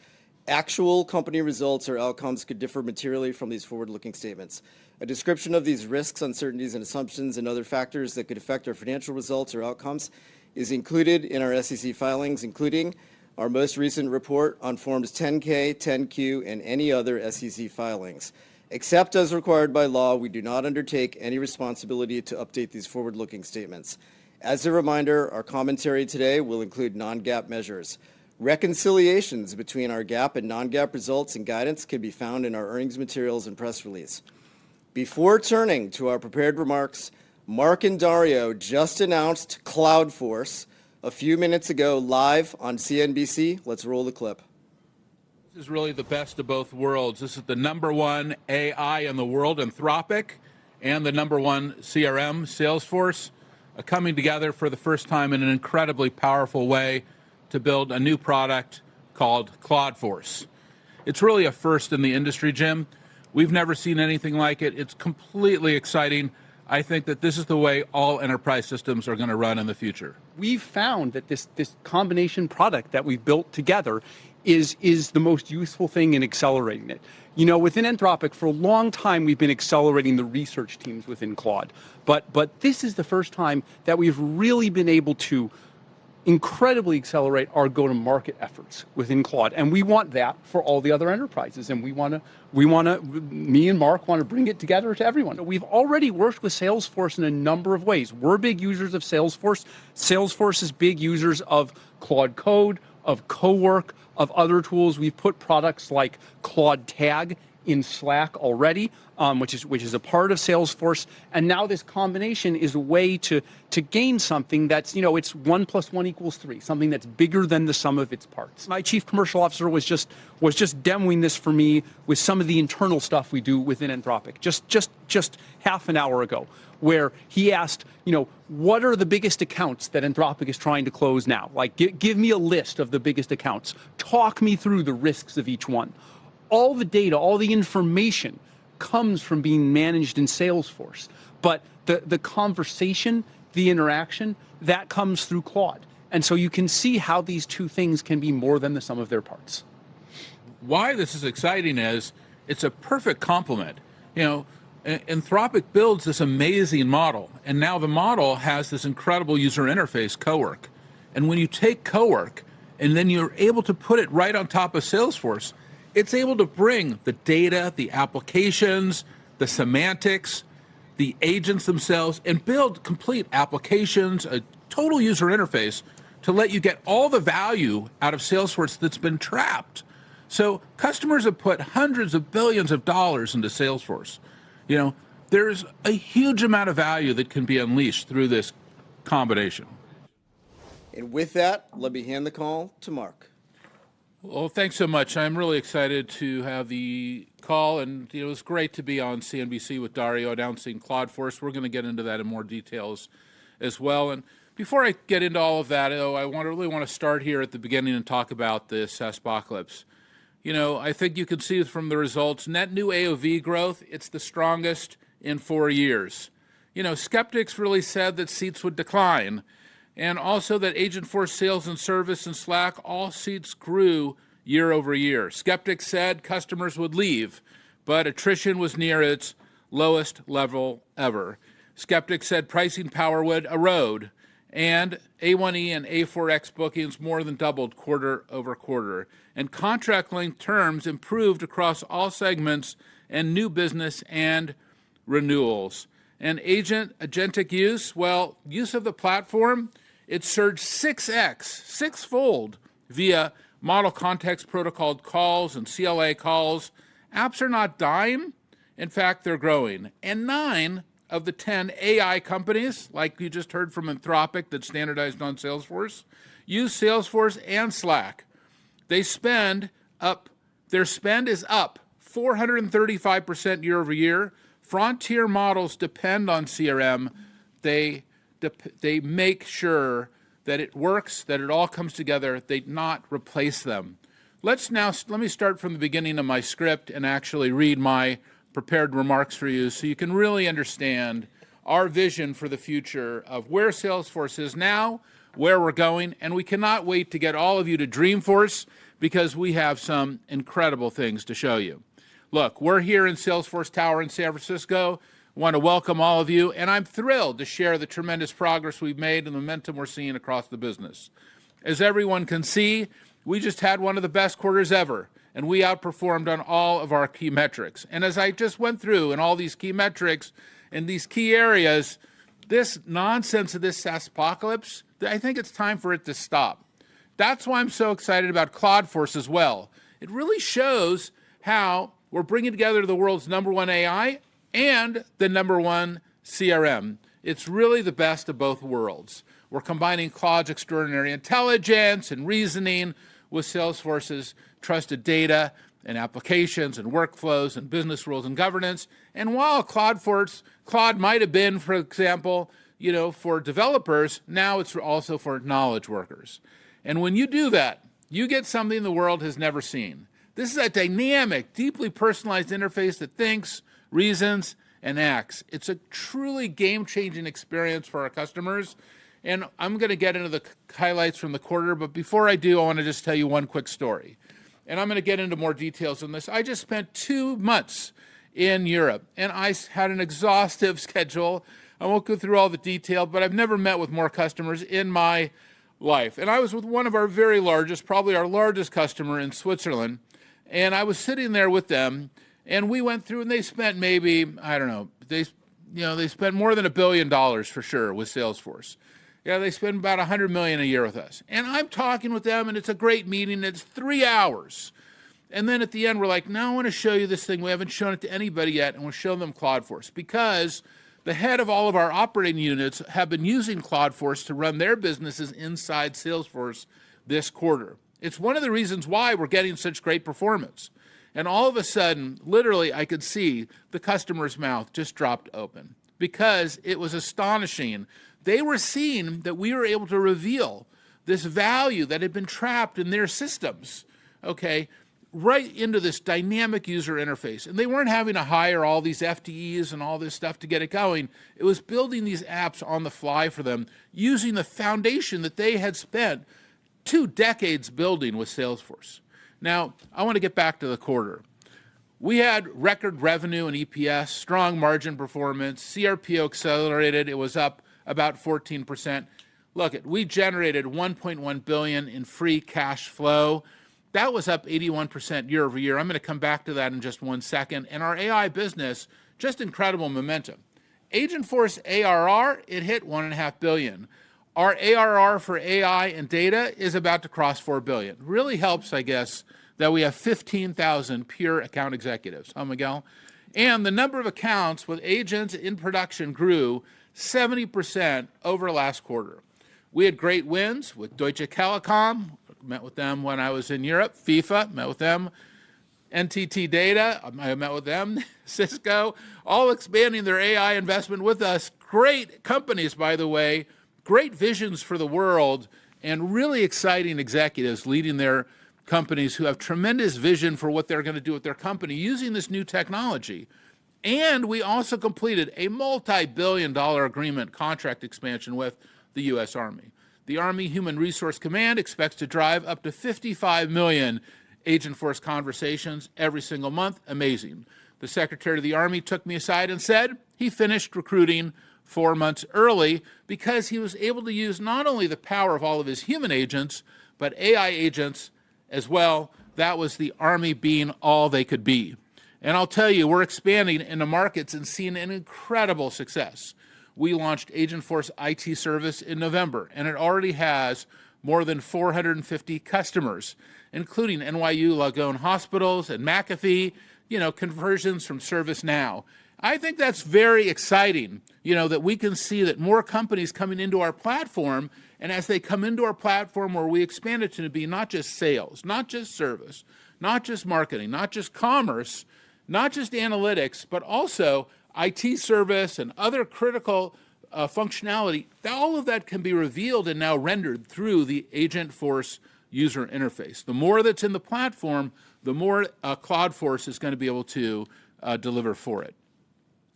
Speaker 21: actual company results or outcomes could differ materially from these forward-looking statements. A description of these risks, uncertainties, and assumptions and other factors that could affect our financial results or outcomes is included in our SEC filings, including our most recent report on Forms 10-K, 10-Q, and any other SEC filings. Except as required by law, we do not undertake any responsibility to update these forward-looking statements. As a reminder, our commentary today will include non-GAAP measures. Reconciliations between our GAAP and non-GAAP results and guidance can be found in our earnings materials and press release. Before turning to our prepared remarks, Mark and Dario just announced Cloudforce a few minutes ago live on CNBC. Let's roll the clip.
Speaker 8: This is really the best of both worlds. This is the number one AI in the world, Anthropic, and the number one CRM, Salesforce, coming together for the first time in an incredibly powerful way to build a new product called Cloudforce. It's really a first in the industry, Jim. We've never seen anything like it. It's completely exciting. I think that this is the way all enterprise systems are going to run in the future.
Speaker 22: We've found that this combination product that we've built together is the most useful thing in accelerating it. You know, within Anthropic, for a long time, we've been accelerating the research teams within Claude. But this is the first time that we've really been able to incredibly accelerate our go-to-market efforts within Claude. And we want that for all the other enterprises. And me and Mark want to bring it together to everyone. We've already worked with Salesforce in a number of ways. We're big users of Salesforce. Salesforce is big users of Claude Code, of CoWork, of other tools. We've put products like Claude Tag in Slack already, which is a part of Salesforce. And now this combination is a way to gain something that's, you know, it's 1 + 1 = 3, something that's bigger than the sum of its parts. My chief commercial officer was just demoing this for me with some of the internal stuff we do within Anthropic just half an hour ago, where he asked, you know, what are the biggest accounts that Anthropic is trying to close now? Like, give me a list of the biggest accounts. Talk me through the risks of each one. All the data, all the information comes from being managed in Salesforce. But the conversation, the interaction, that comes through Claude. And so you can see how these two things can be more than the sum of their parts.
Speaker 8: Why this is exciting is it's a perfect complement. You know, Anthropic builds this amazing model, and now the model has this incredible user interface, CoWork. And when you take CoWork and then you're able to put it right on top of Salesforce, it's able to bring the data, the applications, the semantics, the agents themselves, and build complete applications, a total user interface to let you get all the value out of Salesforce that's been trapped. So customers have put hundreds of billions of dollars into Salesforce. You know, there's a huge amount of value that can be unleashed through this combination.
Speaker 21: And with that, let me hand the call to Mark.
Speaker 8: Well, thanks so much. I'm really excited to have the call, and it was great to be on CNBC with Dario announcing Cloudforce. We're going to get into that in more details as well. And before I get into all of that, I really want to start here at the beginning and talk about the SaaSpocalypse. You know, I think you can see from the results, net new AOV growth, it's the strongest in 4 years. You know, skeptics really said that seats would decline, and also that Agentforce Sales and Service and Slack, all seats grew year over year. Skeptics said customers would leave, but attrition was near its lowest level ever. Skeptics said pricing power would erode, and A1E and A4X bookings more than doubled quarter over quarter. And contract length terms improved across all segments and new business and renewals. And agentic use, well, use of the platform, it surged 6x, sixfold, via model context protocol calls and CLA calls. Apps are not dying. In fact, they're growing. And 9 of the 10 AI companies, like you just heard from Anthropic that standardized on Salesforce, use Salesforce and Slack. Their spend is up 435% year over year. Frontier models depend on CRM. They make sure that it works, that it all comes together. They not replace them. Let me start from the beginning of my script and actually read my prepared remarks for you so you can really understand our vision for the future of where Salesforce is now, where we're going, and we cannot wait to get all of you to Dreamforce because we have some incredible things to show you. Look, we're here in Salesforce Tower in San Francisco. I want to welcome all of you, and I'm thrilled to share the tremendous progress we've made and the momentum we're seeing across the business. As everyone can see, we just had one of the best quarters ever, and we outperformed on all of our key metrics. And as I just went through in all these key metrics in these key areas, this nonsense of this SaaS apocalypse, I think it's time for it to stop. That's why I'm so excited about Cloudforce as well. It really shows how we're bringing together the world's #1 AI and the #1 CRM. It's really the best of both worlds. We're combining Claude's extraordinary intelligence and reasoning with Salesforce's trusted data and applications and workflows and business rules and governance. And while Claude might have been, for example, for developers, now it's also for knowledge workers. And when you do that, you get something the world has never seen. This is a dynamic, deeply personalized interface that thinks, reasons, and acts. It's a truly game-changing experience for our customers. And I'm going to get into the highlights from the quarter, but before I do, I want to just tell you one quick story. And I'm going to get into more details on this. I just spent 2 months in Europe, and I had an exhaustive schedule. I won't go through all the detail, but I've never met with more customers in my life. And I was with one of our very largest, probably our largest customer in Switzerland, and I was sitting there with them, and we went through, and they spent maybe, they spent more than $1 billion for sure with Salesforce. They spend about $100 million a year with us. And I'm talking with them, and it's a great meeting. It's 3 hours. And then at the end, we're like, no, I want to show you this thing. We haven't shown it to anybody yet, and we'll show them Cloudforce. Because the head of all of our operating units have been using Cloudforce to run their businesses inside Salesforce this quarter. It's one of the reasons why we're getting such great performance. And all of a sudden, literally, I could see the customer's mouth just dropped open because it was astonishing. They were seeing that we were able to reveal this value that had been trapped in their systems, right into this dynamic user interface. And they weren't having to hire all these FTEs and all this stuff to get it going. It was building these apps on the fly for them, using the foundation that they had spent 2 decades building with Salesforce. Now, I want to get back to the quarter. We had record revenue and EPS, strong margin performance, CRPO accelerated. It was up about 14%. Look, we generated $1.1 billion in free cash flow. That was up 81% year over year. I'm going to come back to that in just 1 second. And our AI business, just incredible momentum. Agentforce ARR, it hit $1.5 billion. Our ARR for AI and data is about to cross $4 billion. Really helps, I guess, that we have 15,000 pure account executives. Miguel? And the number of accounts with agents in production grew 70% over last quarter. We had great wins with Deutsche Telekom, met with them when I was in Europe, FIFA, met with them, NTT Data, I met with them, Cisco, all expanding their AI investment with us. Great companies, by the way, great visions for the world, and really exciting executives leading their companies who have tremendous vision for what they're going to do with their company using this new technology. And we also completed a multi-billion-dollar agreement contract expansion with the U.S. Army. The Army Human Resource Command expects to drive up to 55 million Agentforce conversations every single month. Amazing. The Secretary of the Army took me aside and said he finished recruiting 4 months early because he was able to use not only the power of all of his human agents, but AI agents as well. That was the Army being all they could be. And I'll tell you, we're expanding into markets and seeing an incredible success. We launched Agentforce IT Service in November, and it already has more than 450 customers, including NYU Langone Hospitals and McAfee, conversions from ServiceNow. I think that's very exciting, that we can see that more companies coming into our platform, and as they come into our platform where we expand it to be not just sales, not just service, not just marketing, not just commerce, not just analytics, but also IT service and other critical functionality, all of that can be revealed and now rendered through the Agentforce user interface. The more that's in the platform, the more Cloudforce is going to be able to deliver for it.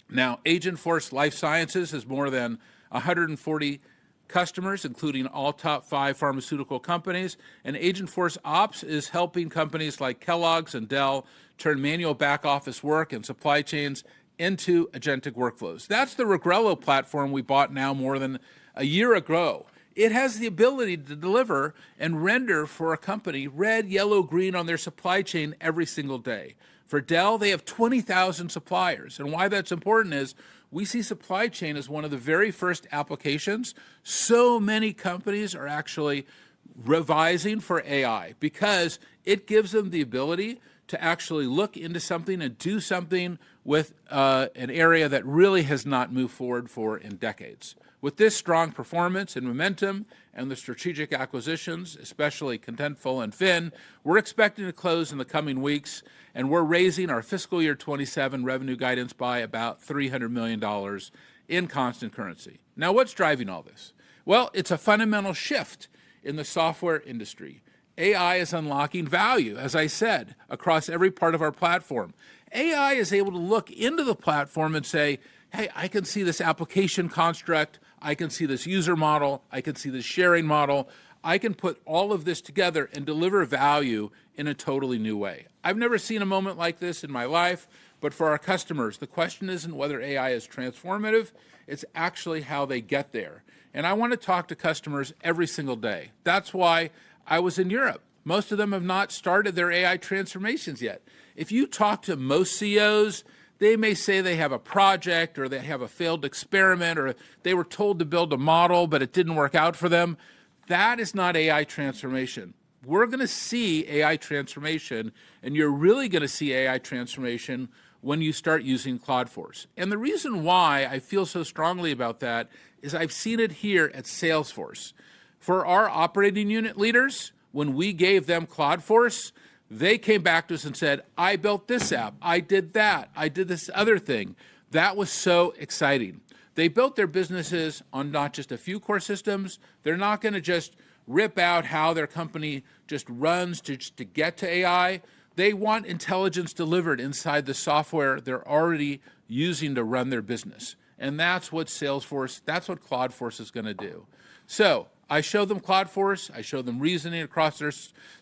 Speaker 8: Now, Agentforce Life Sciences has more than 140 customers, including all top 5 pharmaceutical companies, and Agentforce Ops is helping companies like Kellogg's and Dell turn manual back office work and supply chains into agentic workflows. That's the Regrello platform we bought now more than a year ago. It has the ability to deliver and render for a company red, yellow, green on their supply chain every single day. For Dell, they have 20,000 suppliers. And why that's important is we see supply chain as one of the very first applications. So many companies are actually revising for AI because it gives them the ability to actually look into something and do something with an area that really has not moved forward for in decades. With this strong performance and momentum and the strategic acquisitions, especially Contentful and Fin, we're expecting to close in the coming weeks, and we're raising our fiscal year 27 revenue guidance by about $300 million in constant currency. Now, what's driving all this? Well, it's a fundamental shift in the software industry. AI is unlocking value, as I said, across every part of our platform. AI is able to look into the platform and say, hey, I can see this application construct, I can see this user model, I can see this sharing model, I can put all of this together and deliver value in a totally new way. I've never seen a moment like this in my life, but for our customers, the question isn't whether AI is transformative, it's actually how they get there. And I want to talk to customers every single day. That's why I was in Europe. Most of them have not started their AI transformations yet. If you talk to most CEOs, they may say they have a project or they have a failed experiment or they were told to build a model, but it didn't work out for them. That is not AI transformation. We're going to see AI transformation, and you're really going to see AI transformation when you start using Cloudforce. And the reason why I feel so strongly about that is I've seen it here at Salesforce. For our operating unit leaders, when we gave them Cloudforce, they came back to us and said, I built this app, I did that, I did this other thing. That was so exciting. They built their businesses on not just a few core systems. They're not going to just rip out how their company just runs to get to AI. They want intelligence delivered inside the software they're already using to run their business. And that's what Salesforce, that's what Cloudforce is going to do. So I show them Cloudforce, I show them reasoning across their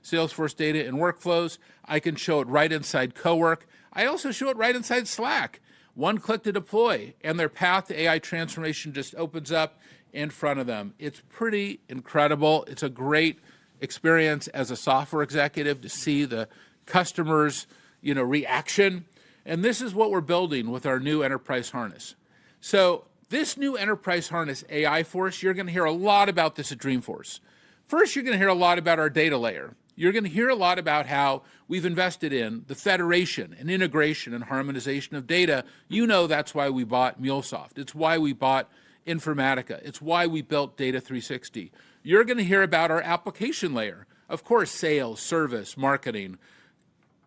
Speaker 8: Salesforce data and workflows. I can show it right inside Cowork. I also show it right inside Slack. One click to deploy, and their path to AI transformation just opens up in front of them. It's pretty incredible. It's a great experience as a software executive to see the customers' reaction. And this is what we're building with our new enterprise harness. So this new enterprise harness, AI Force, you're going to hear a lot about this at Dreamforce. First, you're going to hear a lot about our data layer. You're going to hear a lot about how we've invested in the federation and integration and harmonization of data. You know that's why we bought MuleSoft. It's why we bought Informatica. It's why we built Data 360. You're going to hear about our application layer. Of course, sales, service, marketing,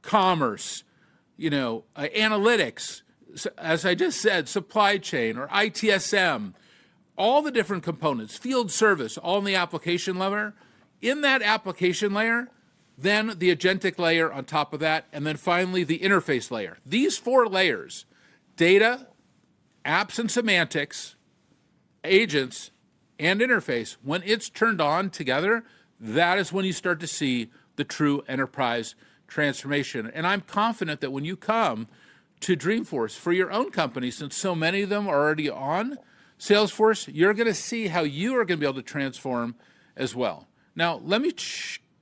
Speaker 8: commerce, analytics, as I just said, supply chain or ITSM, all the different components, field service, all in the application layer. In that application layer, then the agentic layer on top of that, and then finally the interface layer. These 4 layers, data, apps and semantics, agents, and interface, when it's turned on together, that is when you start to see the true enterprise transformation. And I'm confident that when you come to Dreamforce for your own company, since so many of them are already on, Salesforce, you're going to see how you are going to be able to transform as well. Now, let me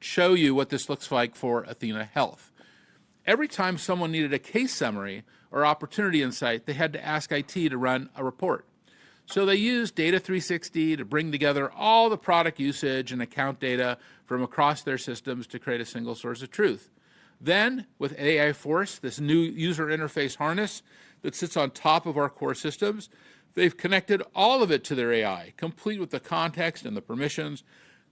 Speaker 8: show you what this looks like for Athena Health. Every time someone needed a case summary or opportunity insight, they had to ask IT to run a report. So they used Data 360 to bring together all the product usage and account data from across their systems to create a single source of truth. Then, with AI Force, this new user interface harness that sits on top of our core systems, they've connected all of it to their AI, complete with the context and the permissions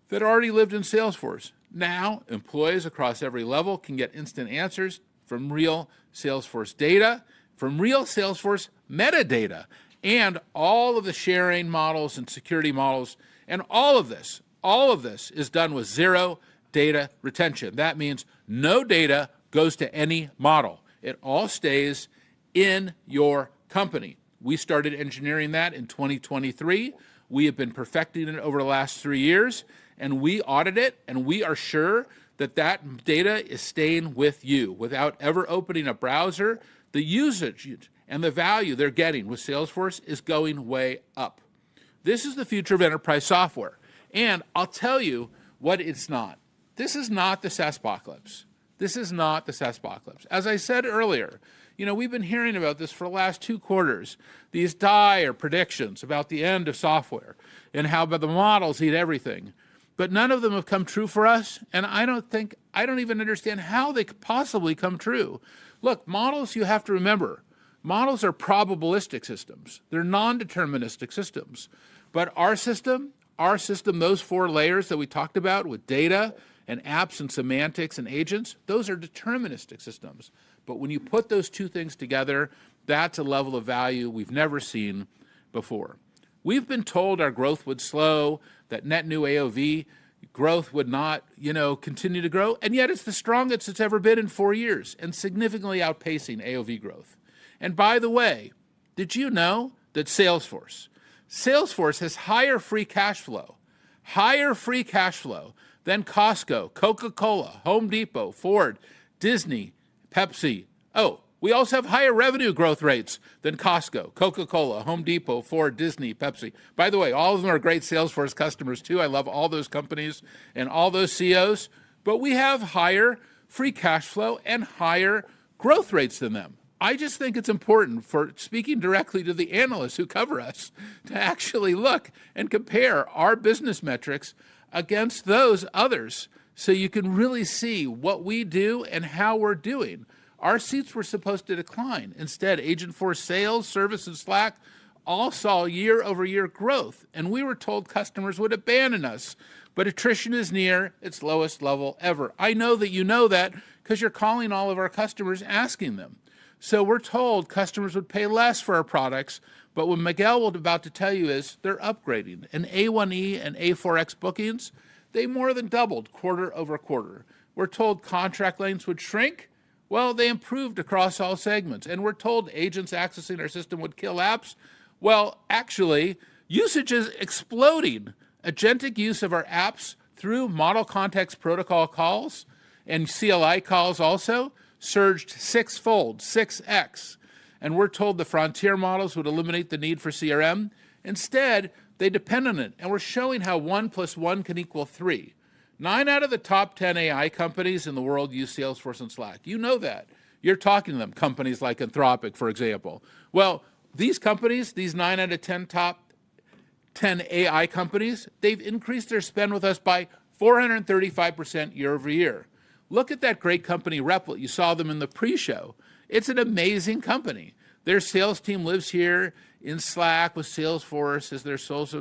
Speaker 8: that already lived in Salesforce. Now, employees across every level can get instant answers from real Salesforce data, from real Salesforce metadata, and all of the sharing models and security models. And all of this is done with zero data retention. That means no data goes to any model. It all stays in your company. We started engineering that in 2023. We have been perfecting it over the last 3 years, and we audit it, and we are sure that that data is staying with you without ever opening a browser. The usage and the value they're getting with Salesforce is going way up. This is the future of enterprise software. And I'll tell you what it's not. This is not the SaaSpocalypse. This is not the SaaSpocalypse. As I said earlier, we've been hearing about this for the last 2 quarters, these dire predictions about the end of software and how the models eat everything. But none of them have come true for us, and I don't even understand how they could possibly come true. Look, models, you have to remember, models are probabilistic systems. They're non-deterministic systems. But our system, those 4 layers that we talked about with data and apps and semantics and agents, those are deterministic systems. But when you put those 2 things together, that's a level of value we've never seen before. We've been told our growth would slow, that net new AOV growth would not, continue to grow, and yet it's the strongest it's ever been in 4 years and significantly outpacing AOV growth. And by the way, did you know that Salesforce has higher free cash flow than Costco, Coca-Cola, Home Depot, Ford, Disney, Pepsi. Oh, we also have higher revenue growth rates than Costco, Coca-Cola, Home Depot, Ford, Disney, Pepsi. By the way, all of them are great Salesforce customers too. I love all those companies and all those CEOs. But we have higher free cash flow and higher growth rates than them. I just think it's important, for speaking directly to the analysts who cover us, to actually look and compare our business metrics against those others so you can really see what we do and how we're doing. Our seats were supposed to decline. Instead, Agentforce Sales, Service, and Slack all saw year-over-year growth, and we were told customers would abandon us. But attrition is near its lowest level ever. I know that you know that because you're calling all of our customers asking them. So we're told customers would pay less for our products, but what Miguel was about to tell you is they're upgrading. And A1E and A4X bookings, they more than doubled quarter over quarter. We're told contract lengths would shrink. Well, they improved across all segments. And we're told agents accessing our system would kill apps. Well, actually, usage is exploding. Agentic use of our apps through Model Context Protocol calls and CLI calls also surged 6-fold, 6x. And we're told the frontier models would eliminate the need for CRM. Instead, they depend on it. And we're showing how 1 + 1 can equal 3. 9 out of the top 10 AI companies in the world use Salesforce and Slack. You know that. You're talking to them, companies like Anthropic, for example. Well, these companies, these 9 out of 10 top 10 AI companies, they've increased their spend with us by 435% year over year. Look at that great company, Replit. You saw them in the pre-show. It's an amazing company. Their sales team lives here in Slack with Salesforce as their source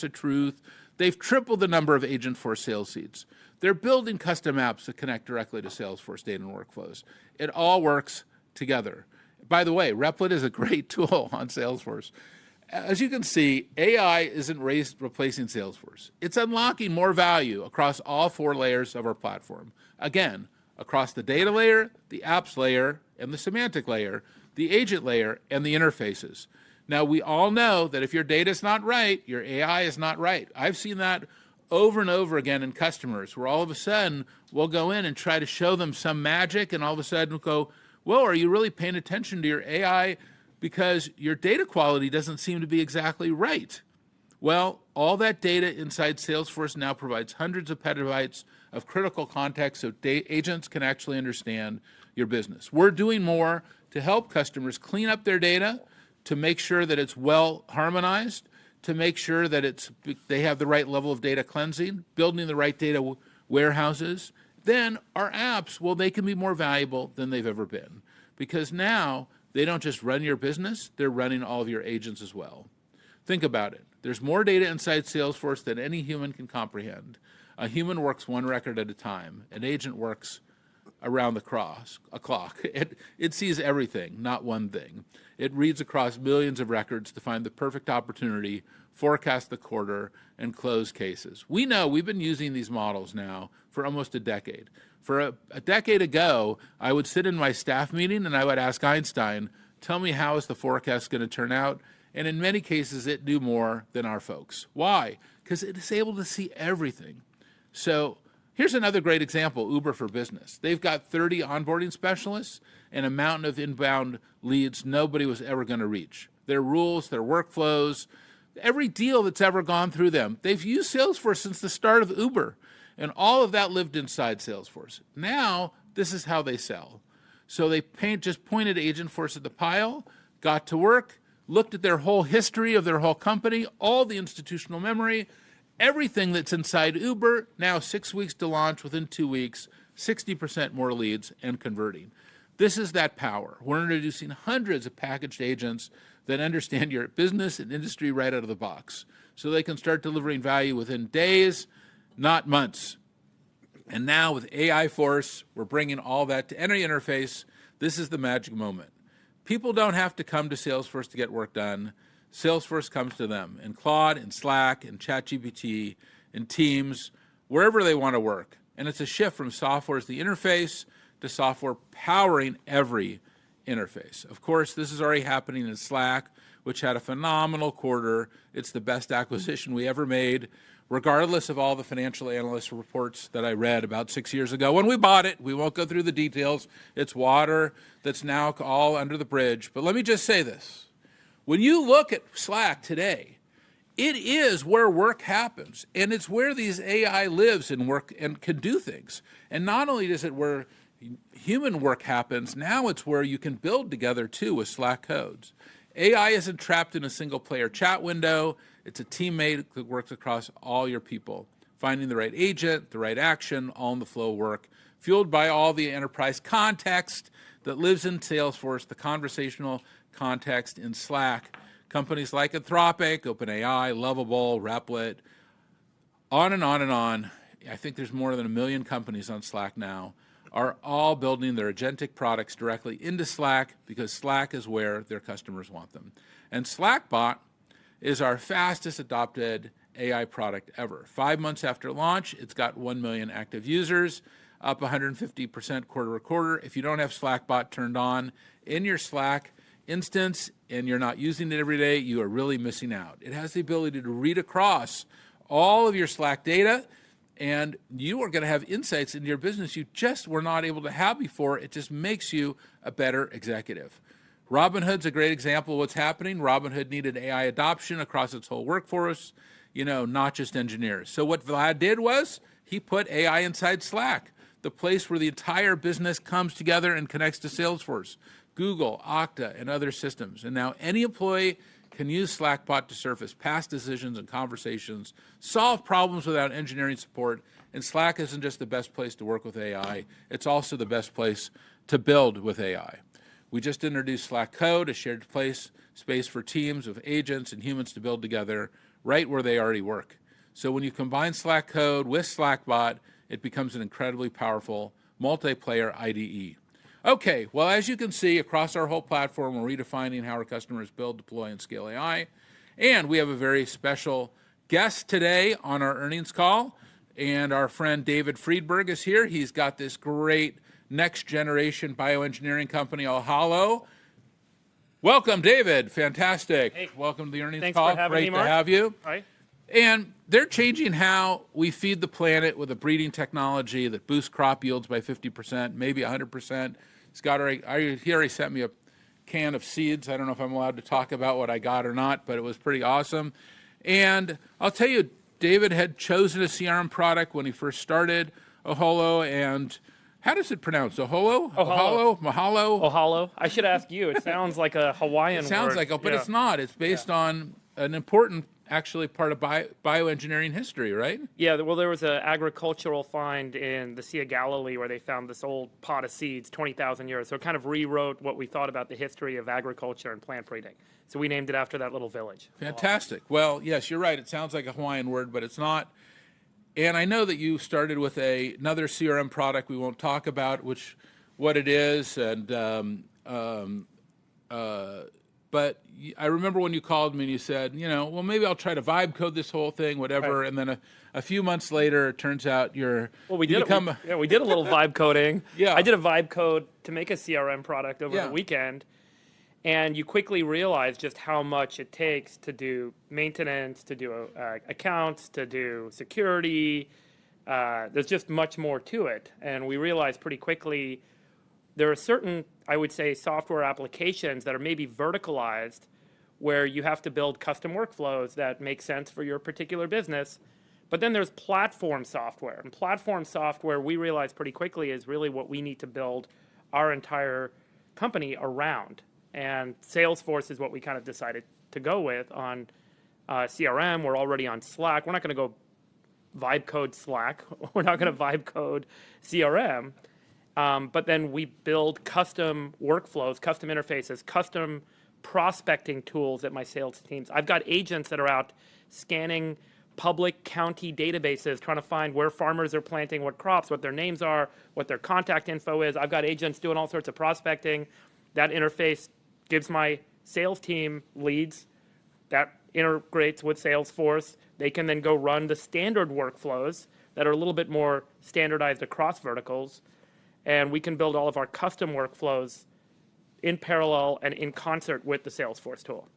Speaker 8: of truth. They've tripled the number of Agentforce sales seats. They're building custom apps that connect directly to Salesforce data and workflows. It all works together. By the way, Replit is a great tool on Salesforce. As you can see, AI isn't replacing Salesforce. It's unlocking more value across all 4 layers of our platform. Again, across the data layer, the apps layer, and the semantic layer, the agent layer, and the interfaces. Now, we all know that if your data is not right, your AI is not right. I've seen that over and over again in customers where all of a sudden we'll go in and try to show them some magic, and all of a sudden we'll go, well, are you really paying attention to your AI because your data quality doesn't seem to be exactly right. Well, all that data inside Salesforce now provides hundreds of petabytes of critical context so agents can actually understand your business. We're doing more to help customers clean up their data, to make sure that it's well harmonized, to make sure that they have the right level of data cleansing, building the right data warehouses. Then our apps, well, they can be more valuable than they've ever been, because now they don't just run your business, they're running all of your agents as well. Think about it. There's more data inside Salesforce than any human can comprehend. A human works one record at a time. An agent works around the clock. It sees everything, not one thing. It reads across millions of records to find the perfect opportunity, forecast the quarter, and close cases. We know we've been using these models now for almost a decade. For a decade ago, I would sit in my staff meeting and I would ask Einstein, tell me how is the forecast going to turn out? And in many cases, it knew more than our folks. Why? Because it is able to see everything. So here's another great example, Uber for Business. They've got 30 onboarding specialists and a mountain of inbound leads nobody was ever going to reach. Their rules, their workflows, every deal that's ever gone through them. They've used Salesforce since the start of Uber, and all of that lived inside Salesforce. Now, this is how they sell. So they just pointed Agentforce at the pile, got to work, looked at their whole history of their whole company, all the institutional memory, everything that's inside Uber, now 6 weeks to launch, within 2 weeks, 60% more leads and converting. This is that power. We're introducing hundreds of packaged agents that understand your business and industry right out of the box, so they can start delivering value within days, not months. And now with AI Force, we're bringing all that to any interface. This is the magic moment. People don't have to come to Salesforce to get work done. Salesforce comes to them in Claude, in Slack, in ChatGPT, in Teams, wherever they want to work. And it's a shift from software as the interface to software powering every interface. Of course, this is already happening in Slack, which had a phenomenal quarter. It's the best acquisition we ever made, regardless of all the financial analyst reports that I read about 6 years ago when we bought it. We won't go through the details. It's water that's now all under the bridge. But let me just say this. When you look at Slack today, it is where work happens, and it's where these AI lives and work and can do things. And not only is it where human work happens, now it's where you can build together too with Slack codes. AI isn't trapped in a single player chat window. It's a teammate that works across all your people, finding the right agent, the right action, all in the flow of work, fueled by all the enterprise context that lives in Salesforce, the conversational context in Slack. Companies like Anthropic, OpenAI, Lovable, Replit, on and on and on. I think there's more than 1 million companies on Slack now, are all building their agentic products directly into Slack because Slack is where their customers want them. And Slackbot is our fastest adopted AI product ever. 5 months after launch, it's got 1 million active users, up 150% quarter to quarter. If you don't have Slackbot turned on in your Slack instance and you're not using it every day, you are really missing out. It has the ability to read across all of your Slack data, and you are going to have insights into your business you just were not able to have before. It just makes you a better executive. Robinhood's a great example of what's happening. Robinhood needed AI adoption across its whole workforce, not just engineers. So what Vlad did was he put AI inside Slack, the place where the entire business comes together and connects to Salesforce, Google, Okta, and other systems. And now any employee can use Slackbot to surface past decisions and conversations, solve problems without engineering support, and Slack isn't just the best place to work with AI, it's also the best place to build with AI. We just introduced Slack Code, a shared space for teams of agents and humans to build together right where they already work. So when you combine Slack Code with Slackbot, it becomes an incredibly powerful multiplayer IDE. Okay, well, as you can see, across our whole platform, we're redefining how our customers build, deploy, and scale AI. And we have a very special guest today on our earnings call. And our friend David Friedberg is here. He's got this great next-generation bioengineering company, Ohalo. Welcome, David. Fantastic.
Speaker 2: Hey.
Speaker 23: Welcome to the earnings
Speaker 2: Thanks
Speaker 3: call.
Speaker 2: for having
Speaker 3: Great
Speaker 2: me, Mark.
Speaker 3: to have you.
Speaker 2: All right.
Speaker 3: And they're changing how we feed the planet with a breeding technology that boosts crop yields by 50%, maybe 100%. Scott, he already sent me a
Speaker 8: can of seeds. I don't know if I'm allowed to talk about what I got or not, but it was pretty awesome. And I'll tell you, David had chosen a CRM product when he first started, Oholo, and how does it pronounce? Oholo?
Speaker 2: Oholo.
Speaker 8: Mahalo?
Speaker 2: Oholo. I should ask you. It sounds like a Hawaiian
Speaker 8: It sounds
Speaker 2: word.
Speaker 8: like, but it's not. It's based on an important, actually, part of bioengineering history, right?
Speaker 2: Yeah, well, there was an agricultural find in the Sea of Galilee where they found this old pot of seeds, 20,000 years. So it kind of rewrote what we thought about the history of agriculture and plant breeding. So we named it after that little village.
Speaker 8: Fantastic. Well, yes, you're right. It sounds like a Hawaiian word, but it's not. And I know that you started with another CRM product we won't talk about, what it is, and but I remember when you called me and you said, well, maybe I'll try to vibe code this whole thing, whatever. Right. And then a few months later, it turns out we did a
Speaker 2: little vibe coding.
Speaker 8: Yeah,
Speaker 2: I did a vibe code to make a CRM product over the weekend. And you quickly realize just how much it takes to do maintenance, to do accounts, to do security. There's just much more to it. And we realized pretty quickly there are certain, I would say, software applications that are maybe verticalized where you have to build custom workflows that make sense for your particular business. But then there's platform software. And platform software, we realized pretty quickly, is really what we need to build our entire company around. And Salesforce is what we kind of decided to go with on CRM. We're already on Slack. We're not going to go vibe code Slack. We're not going to vibe code CRM. But then we build custom workflows, custom interfaces, custom prospecting tools at my sales teams. I've got agents that are out scanning public county databases, trying to find where farmers are planting what crops, what their names are, what their contact info is. I've got agents doing all sorts of prospecting. That interface gives my sales team leads. That integrates with Salesforce. They can then go run the standard workflows that are a little bit more standardized across verticals. And we can build all of our custom workflows in parallel and in concert with the Salesforce tool.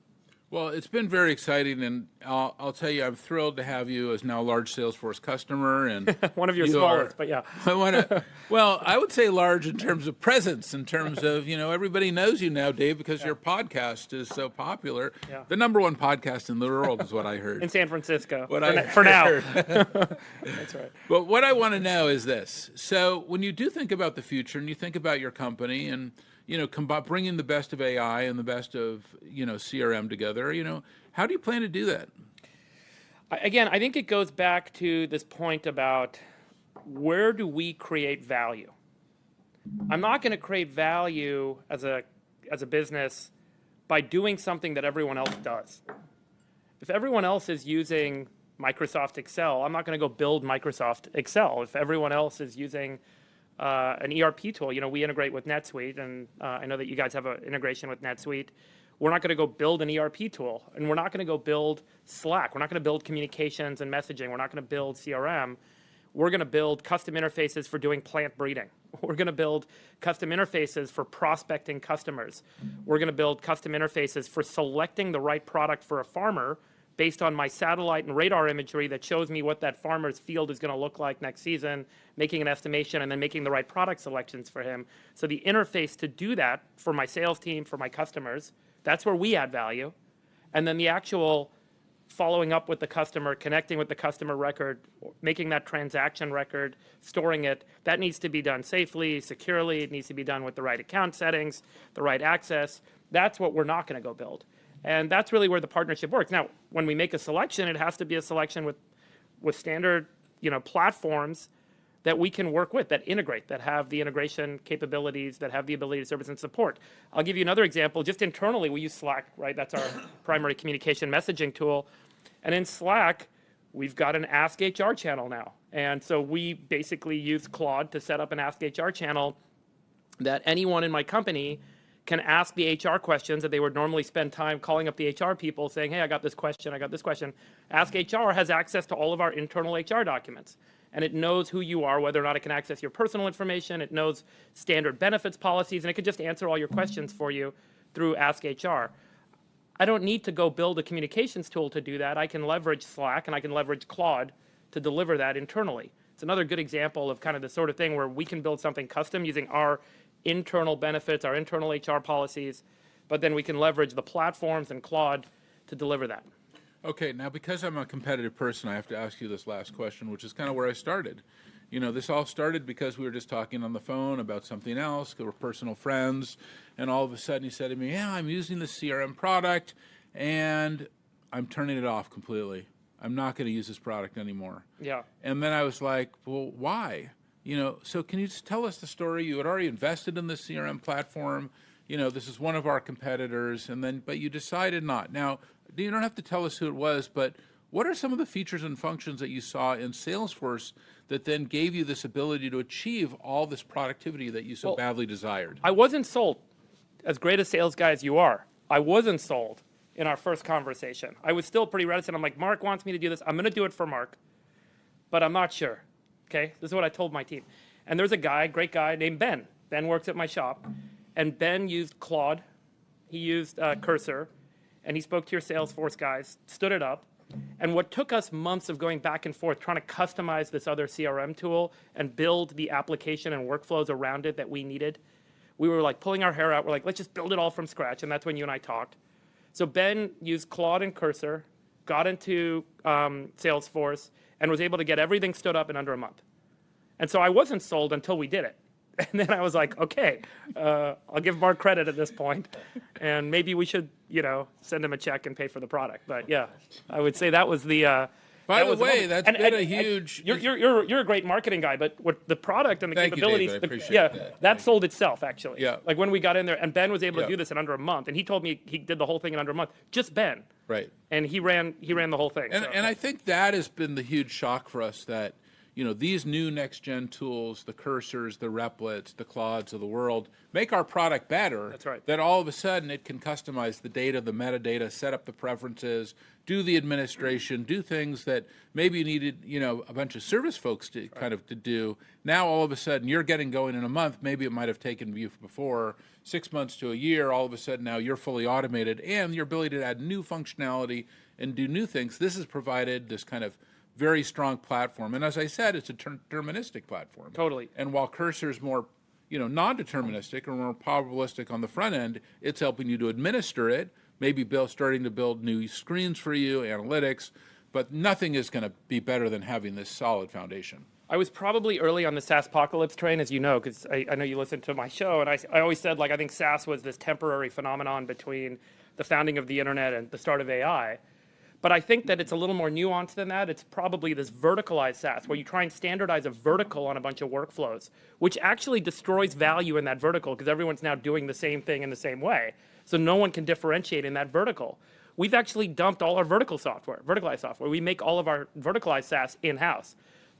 Speaker 8: Well, it's been very exciting, and I'll tell you, I'm thrilled to have you as now a large Salesforce customer. And
Speaker 2: one of your smallest, but yeah.
Speaker 8: Well, I would say large in terms of presence, in terms of, everybody knows you now, Dave, because your podcast is so popular.
Speaker 2: Yeah.
Speaker 8: The #1 podcast in the world is what I heard.
Speaker 2: In San Francisco,
Speaker 8: for now.
Speaker 2: That's right.
Speaker 8: But what I want to know is this. So when you do think about the future and you think about your company and bringing the best of AI and the best of, CRM together, how do you plan to do that?
Speaker 2: Again, I think it goes back to this point about where do we create value? I'm not going to create value as a business by doing something that everyone else does. If everyone else is using Microsoft Excel, I'm not going to go build Microsoft Excel. If everyone else is using an ERP tool, we integrate with NetSuite, and I know that you guys have an integration with NetSuite. We're not going to go build an ERP tool, and we're not going to go build Slack. We're not going to build communications and messaging. We're not going to build CRM. We're going to build custom interfaces for doing plant breeding. We're going to build custom interfaces for prospecting customers. We're going to build custom interfaces for selecting the right product for a farmer based on my satellite and radar imagery that shows me what that farmer's field is going to look like next season, making an estimation, and then making the right product selections for him. So the interface to do that for my sales team, for my customers, that's where we add value. And then the actual following up with the customer, connecting with the customer record, making that transaction record, storing it, that needs to be done safely, securely. It needs to be done with the right account settings, the right access. That's what we're not going to go build. And that's really where the partnership works. Now, when we make a selection, it has to be a selection with standard, platforms that we can work with, that integrate, that have the integration capabilities, that have the ability to service and support. I'll give you another example. Just internally, we use Slack, right? That's our primary communication messaging tool. And in Slack, we've got an Ask HR channel now. And so we basically use Claude to set up an Ask HR channel that anyone in my company can ask the HR questions that they would normally spend time calling up the HR people saying, hey, I got this question, I got this question. Ask HR has access to all of our internal HR documents. And it knows who you are, whether or not it can access your personal information. It knows standard benefits policies, and it can just answer all your questions for you through Ask HR. I don't need to go build a communications tool to do that. I can leverage Slack and I can leverage Claude to deliver that internally. It's another good example of kind of the sort of thing where we can build something custom using our internal benefits, our internal HR policies but then we can leverage the platforms and Claude to deliver that.
Speaker 8: Okay, now because I'm a competitive person, I have to ask you this last question, which is kind of where I started. This all started because we were just talking on the phone about something else, we were personal friends, and all of a sudden he said to me, yeah, I'm using this CRM product, and I'm turning it off completely. I'm not going to use this product anymore.
Speaker 2: Yeah.
Speaker 8: And then I was like, well, why? So can you just tell us the story? You had already invested in this CRM platform. This is one of our competitors, but you decided not. Now, you don't have to tell us who it was, but what are some of the features and functions that you saw in Salesforce that then gave you this ability to achieve all this productivity that you so badly desired?
Speaker 2: I wasn't sold. As great a sales guy as you are, I wasn't sold in our first conversation. I was still pretty reticent. I'm like, Mark wants me to do this. I'm going to do it for Mark, but I'm not sure. Okay, this is what I told my team. And there's a guy, great guy named Ben. Ben works at my shop, and Ben used Claude. He used Cursor, and he spoke to your Salesforce guys, stood it up. And what took us months of going back and forth, trying to customize this other CRM tool and build the application and workflows around it that we needed, we were like pulling our hair out. We're like, let's just build it all from scratch. And that's when you and I talked. So Ben used Claude and Cursor, got into Salesforce, and was able to get everything stood up in under a month. And so I wasn't sold until we did it. And then I was like, okay, I'll give Mark credit at this point, and maybe we should, send him a check and pay for the product. But yeah, I would say that was the.
Speaker 8: By the way, that's been a huge.
Speaker 2: You're a great marketing guy, but what the product and the capabilities,
Speaker 8: you, David, I appreciate
Speaker 2: that sold itself actually.
Speaker 8: Yeah.
Speaker 2: Like when we got in there, and Ben was able to do this in under a month, and he told me he did the whole thing in under a month, just Ben.
Speaker 8: Right.
Speaker 2: And he ran the whole thing.
Speaker 8: And I think that has been the huge shock for us that. These new next-gen tools, the Cursors, the Replets, the Claudes of the world, make our product better.
Speaker 2: That's right.
Speaker 8: That all of a sudden it can customize the data, the metadata, set up the preferences, do the administration, do things that maybe you needed, a bunch of service folks to to do. Now all of a sudden you're getting going in a month. Maybe it might have taken you before 6 months to a year. All of a sudden now you're fully automated, and your ability to add new functionality and do new things. This has provided this kind of very strong platform. And as I said, it's a deterministic platform.
Speaker 2: Totally.
Speaker 8: And while Cursor's more, non-deterministic or more probabilistic on the front end, it's helping you to administer it, maybe starting to build new screens for you, analytics, but nothing is going to be better than having this solid foundation.
Speaker 2: I was probably early on the SaaSpocalypse train, as you know, because I know you listened to my show, and I always said, I think SaaS was this temporary phenomenon between the founding of the internet and the start of AI. But I think that it's a little more nuanced than that. It's probably this verticalized SaaS, where you try and standardize a vertical on a bunch of workflows, which actually destroys value in that vertical because everyone's now doing the same thing in the same way. So no one can differentiate in that vertical. We've actually dumped all our verticalized software. We make all of our verticalized SaaS in-house.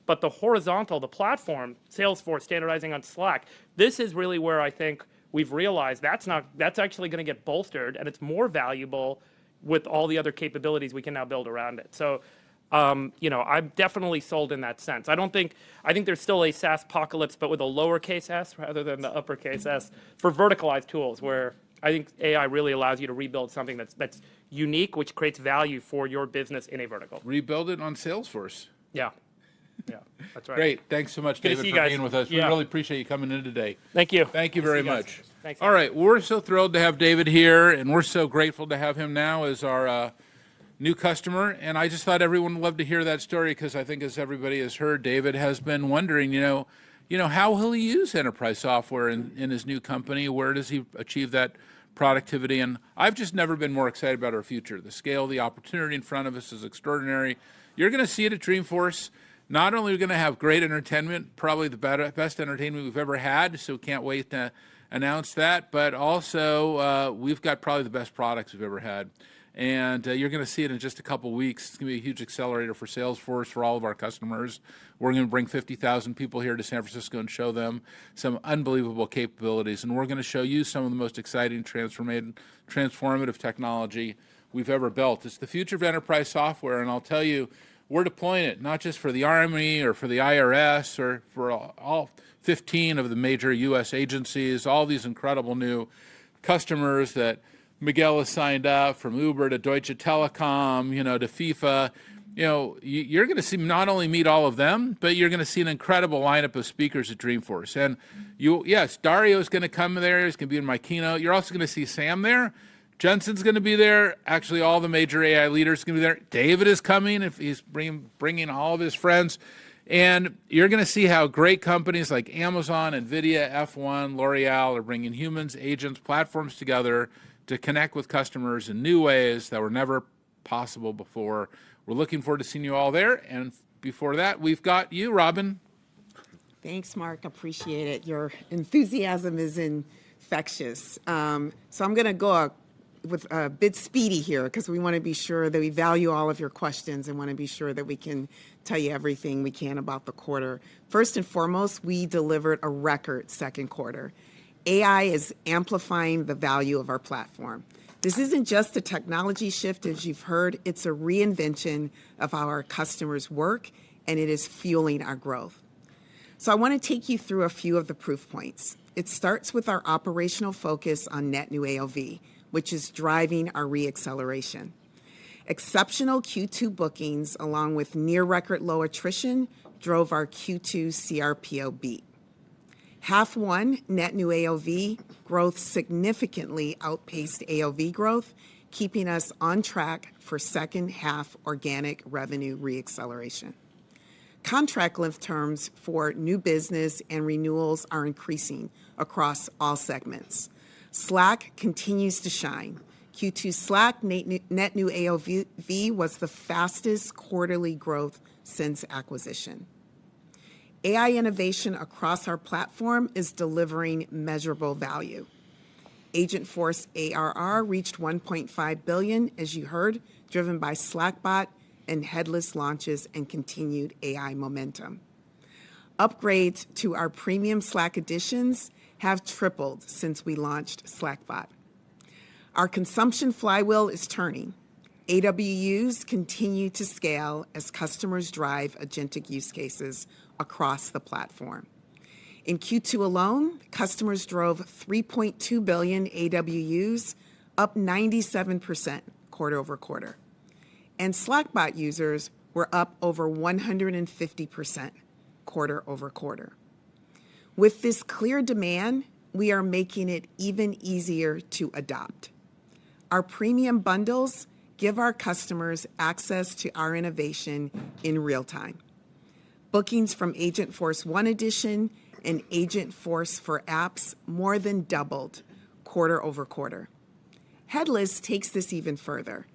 Speaker 2: But the horizontal, the platform, Salesforce standardizing on Slack, this is really where I think we've realized that's actually going to get bolstered, and it's more valuable with all the other capabilities we can now build around it. So, I'm definitely sold in that sense. I think there's still a SaaSpocalypse, but with a lowercase s rather than the uppercase s for verticalized tools, where I think AI really allows you to rebuild something that's unique, which creates value for your business in a vertical.
Speaker 8: Rebuild it on Salesforce.
Speaker 2: Yeah. Yeah, that's right.
Speaker 8: Great. Thanks so much, David, for being with us. We really appreciate you coming in today.
Speaker 2: Thank you.
Speaker 8: Thank you very much.
Speaker 2: Thanks.
Speaker 8: All right. We're so thrilled to have David here, and we're so grateful to have him now as our new customer. And I just thought everyone would love to hear that story because I think, as everybody has heard, David has been wondering, how will he use enterprise software in his new company? Where does he achieve that productivity? And I've just never been more excited about our future. The scale, the opportunity in front of us is extraordinary. You're going to see it at Dreamforce. Not only are we going to have great entertainment, probably the best entertainment we've ever had, so can't wait to announce that, but also we've got probably the best products we've ever had. And you're going to see it in just a couple weeks. It's going to be a huge accelerator for Salesforce, for all of our customers. We're going to bring 50,000 people here to San Francisco and show them some unbelievable capabilities. And we're going to show you some of the most exciting transformative technology we've ever built. It's the future of enterprise software, and I'll tell you, we're deploying it not just for the Army or for the IRS or for all 15 of the major U.S. agencies, all these incredible new customers that Miguel has signed up, from Uber to Deutsche Telekom, to FIFA. you're going to see not only meet all of them, but you're going to see an incredible lineup of speakers at Dreamforce. And yes, Dario's going to come there. He's going to be in my keynote. You're also going to see Sam there. Jensen's going to be there. Actually, all the major AI leaders are going to be there. David is coming if he's bringing all of his friends. And you're going to see how great companies like Amazon, NVIDIA, F1, L'Oreal are bringing humans, agents, platforms together to connect with customers in new ways that were never possible before. We're looking forward to seeing you all there. And before that, we've got you, Robin.
Speaker 1: Thanks, Mark. Appreciate it. Your enthusiasm is infectious. So I'm going to go with a bit speedy here because we want to be sure that we value all of your questions and want to be sure that we can tell you everything we can about the quarter. First and foremost, we delivered a record second quarter. AI is amplifying the value of our platform. This isn't just a technology shift, as you've heard, it's a reinvention of how our customers work, and it is fueling our growth. So I want to take you through a few of the proof points. It starts with our operational focus on net new AOV, which is driving our re-acceleration. Exceptional Q2 bookings, along with near record low attrition, drove our Q2 CRPO beat. Half one net new AOV growth significantly outpaced AOV growth, keeping us on track for second half organic revenue re-acceleration. Contract length terms for new business and renewals are increasing across all segments. Slack continues to shine. Q2 Slack net new AOV was the fastest quarterly growth since acquisition. AI innovation across our platform is delivering measurable value. Agentforce ARR reached $1.5 billion, as you heard, driven by Slackbot and headless launches and continued AI momentum. Upgrades to our premium Slack editions have tripled since we launched Slackbot. Our consumption flywheel is turning. AWUs continue to scale as customers drive agentic use cases across the platform. In Q2 alone, customers drove 3.2 billion AWUs, up 97% quarter over quarter. And Slackbot users were up over 150% quarter over quarter. With this clear demand, we are making it even easier to adopt. Our premium bundles give our customers access to our innovation in real time. Bookings from Agentforce One Edition and Agentforce for Apps more than doubled quarter over quarter. Headless takes this even further,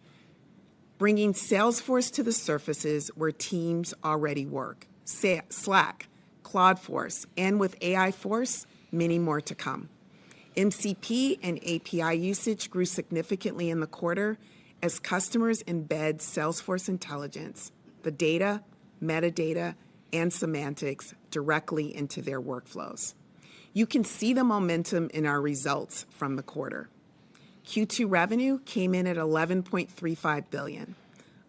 Speaker 1: bringing Salesforce to the surfaces where teams already work. Slack, Claudeforce, and with AI Force, many more to come. MCP and API usage grew significantly in the quarter as customers embed Salesforce intelligence, the data, metadata, and semantics directly into their workflows. You can see the momentum in our results from the quarter. Q2 revenue came in at $11.35 billion,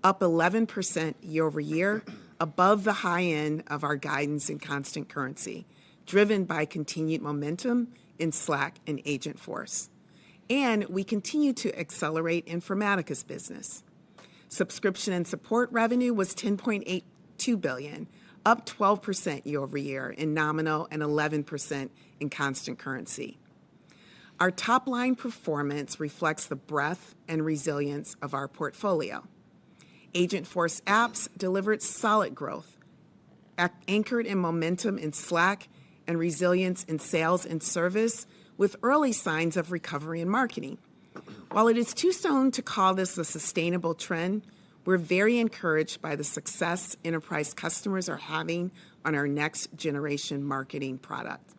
Speaker 1: up 11% year over year, above the high end of our guidance in constant currency, driven by continued momentum in Slack and Agentforce. And we continue to accelerate Informatica's business. Subscription and support revenue was $10.82 billion, up 12% year over year in nominal and 11% in constant currency. Our top-line performance reflects the breadth and resilience of our portfolio. Agentforce Apps delivered solid growth, anchored in momentum in Slack and resilience in sales and service, with early signs of recovery in marketing. While it is too soon to call this a sustainable trend, we're very encouraged by the success enterprise customers are having on our next-generation marketing product.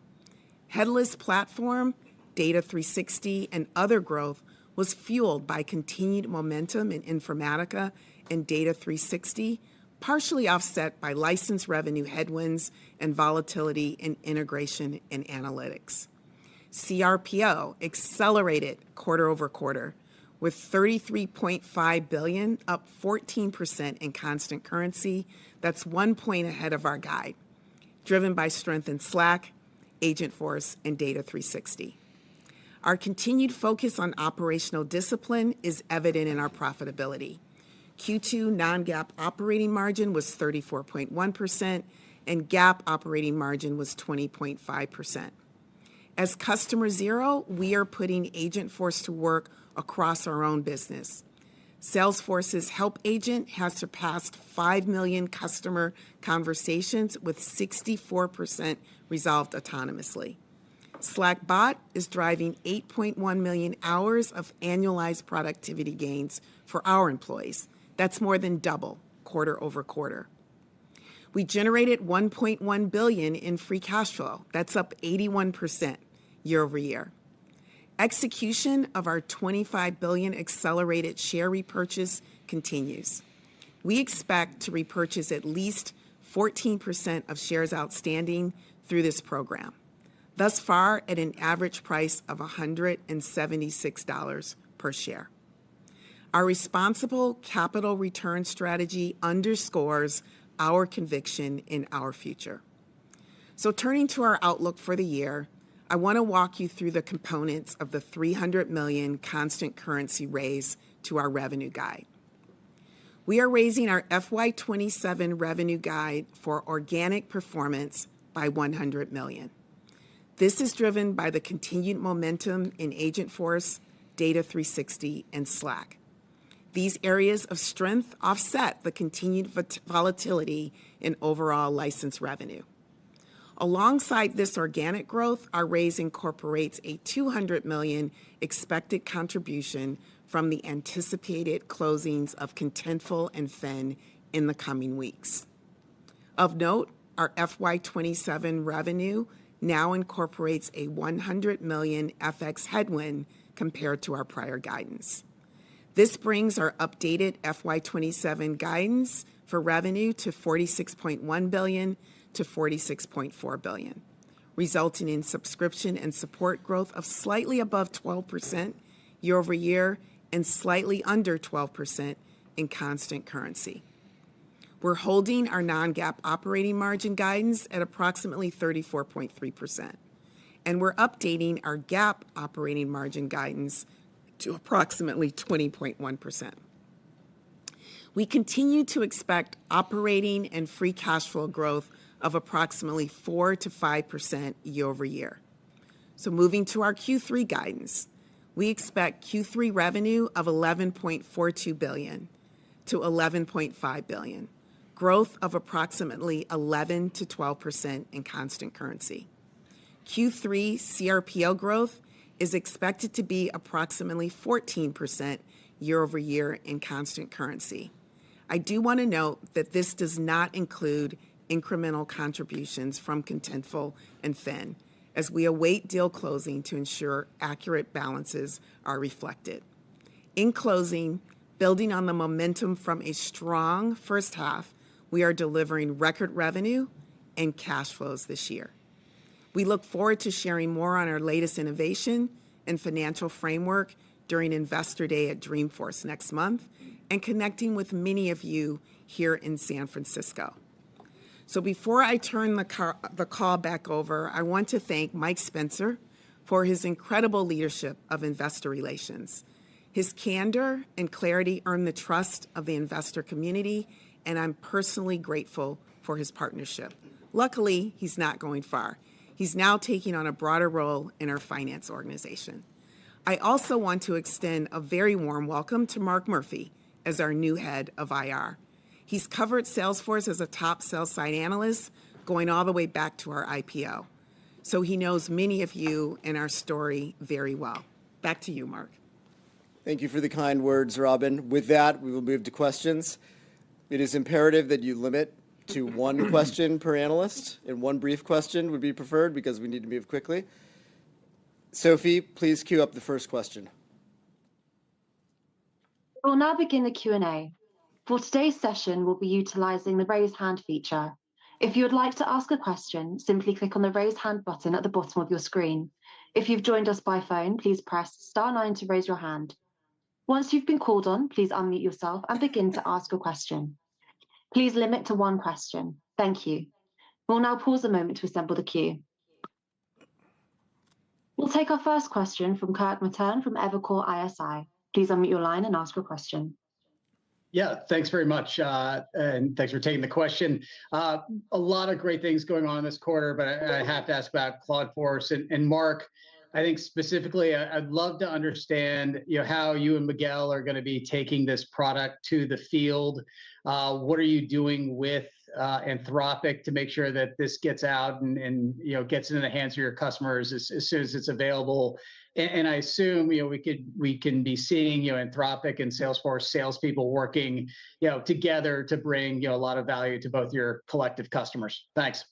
Speaker 1: Headless platform, Data 360, and other growth was fueled by continued momentum in Informatica and Data 360, partially offset by license revenue headwinds and volatility in integration and analytics. CRPO accelerated quarter over quarter, with $33.5 billion, up 14% in constant currency. That's 1 point ahead of our guide, driven by strength in Slack, Agentforce, and Data 360. Our continued focus on operational discipline is evident in our profitability. Q2 non-GAAP operating margin was 34.1%, and GAAP operating margin was 20.5%. As customer zero, we are putting Agentforce to work across our own business. Salesforce's Help Agent has surpassed 5 million customer conversations with 64% resolved autonomously. Slack Bot is driving 8.1 million hours of annualized productivity gains for our employees. That's more than double quarter over quarter. We generated $1.1 billion in free cash flow. That's up 81% year over year. Execution of our $25 billion accelerated share repurchase continues. We expect to repurchase at least 14% of shares outstanding through this program, thus far at an average price of $176 per share. Our responsible capital return strategy underscores our conviction in our future. So turning to our outlook for the year, I want to walk you through the components of the $300 million constant currency raise to our revenue guide. We are raising our FY27 revenue guide for organic performance by $100 million. This is driven by the continued momentum in Agentforce, Data 360, and Slack. These areas of strength offset the continued volatility in overall license revenue. Alongside this organic growth, our raise incorporates a $200 million expected contribution from the anticipated closings of Contentful and Fen in the coming weeks. Of note, our FY27 revenue now incorporates a $100 million FX headwind compared to our prior guidance. This brings our updated FY27 guidance for revenue to $46.1 billion to $46.4 billion, resulting in subscription and support growth of slightly above 12% year over year and slightly under 12% in constant currency. We're holding our non-GAAP operating margin guidance at approximately 34.3%, and we're updating our GAAP operating margin guidance to approximately 20.1%. We continue to expect operating and free cash flow growth of approximately 4 to 5% year over year. So moving to our Q3 guidance, we expect Q3 revenue of $11.42 billion to $11.5 billion, growth of approximately 11 to 12% in constant currency. Q3 CRPO growth is expected to be approximately 14% year over year in constant currency. I do want to note that this does not include incremental contributions from Contentful and Fen, as we await deal closing to ensure accurate balances are reflected. In closing, building on the momentum from a strong first half, we are delivering record revenue and cash flows this year. We look forward to sharing more on our latest innovation and financial framework during Investor Day at Dreamforce next month and connecting with many of you here in San Francisco. So before I turn the call back over, I want to thank Mike Spencer for his incredible leadership of investor relations. His candor and clarity earned the trust of the investor community, and I'm personally grateful for his partnership. Luckily, he's not going far. He's now taking on a broader role in our finance organization. I also want to extend a very warm welcome to Mark Murphy as our new head of IR. He's covered Salesforce as a top sell-side analyst, going all the way back to our IPO. So he knows many of you and our story very well. Back to you, Mark.
Speaker 21: Thank you for the kind words, Robin. With that, we will move to questions. It is imperative that you limit to one question per analyst, and one brief question would be preferred because we need to move quickly. Sophie, please queue up the first question.
Speaker 20: We'll now begin the Q&A. For today's session, we'll be utilizing the raise hand feature. If you would like to ask a question, simply click on the raise hand button at the bottom of your screen. If you've joined us by phone, please press *9 to raise your hand. Once you've been called on, please unmute yourself and begin to ask your question. Please limit to one question. Thank you. We'll now pause a moment to assemble the queue. We'll take our first question from Kirk Materne from Evercore ISI. Please unmute your line and ask your question.
Speaker 4: Yeah, thanks very much, and thanks for taking the question. A lot of great things going on this quarter, but I have to ask about Claude Force and Mark. I think specifically, I'd love to understand, how you and Miguel are going to be taking this product to the field. What are you doing with Anthropic to make sure that this gets out and gets into the hands of your customers as soon as it's available? And I assume we can be seeing Anthropic and Salesforce salespeople working together to bring a lot of value to both your collective customers. Thanks.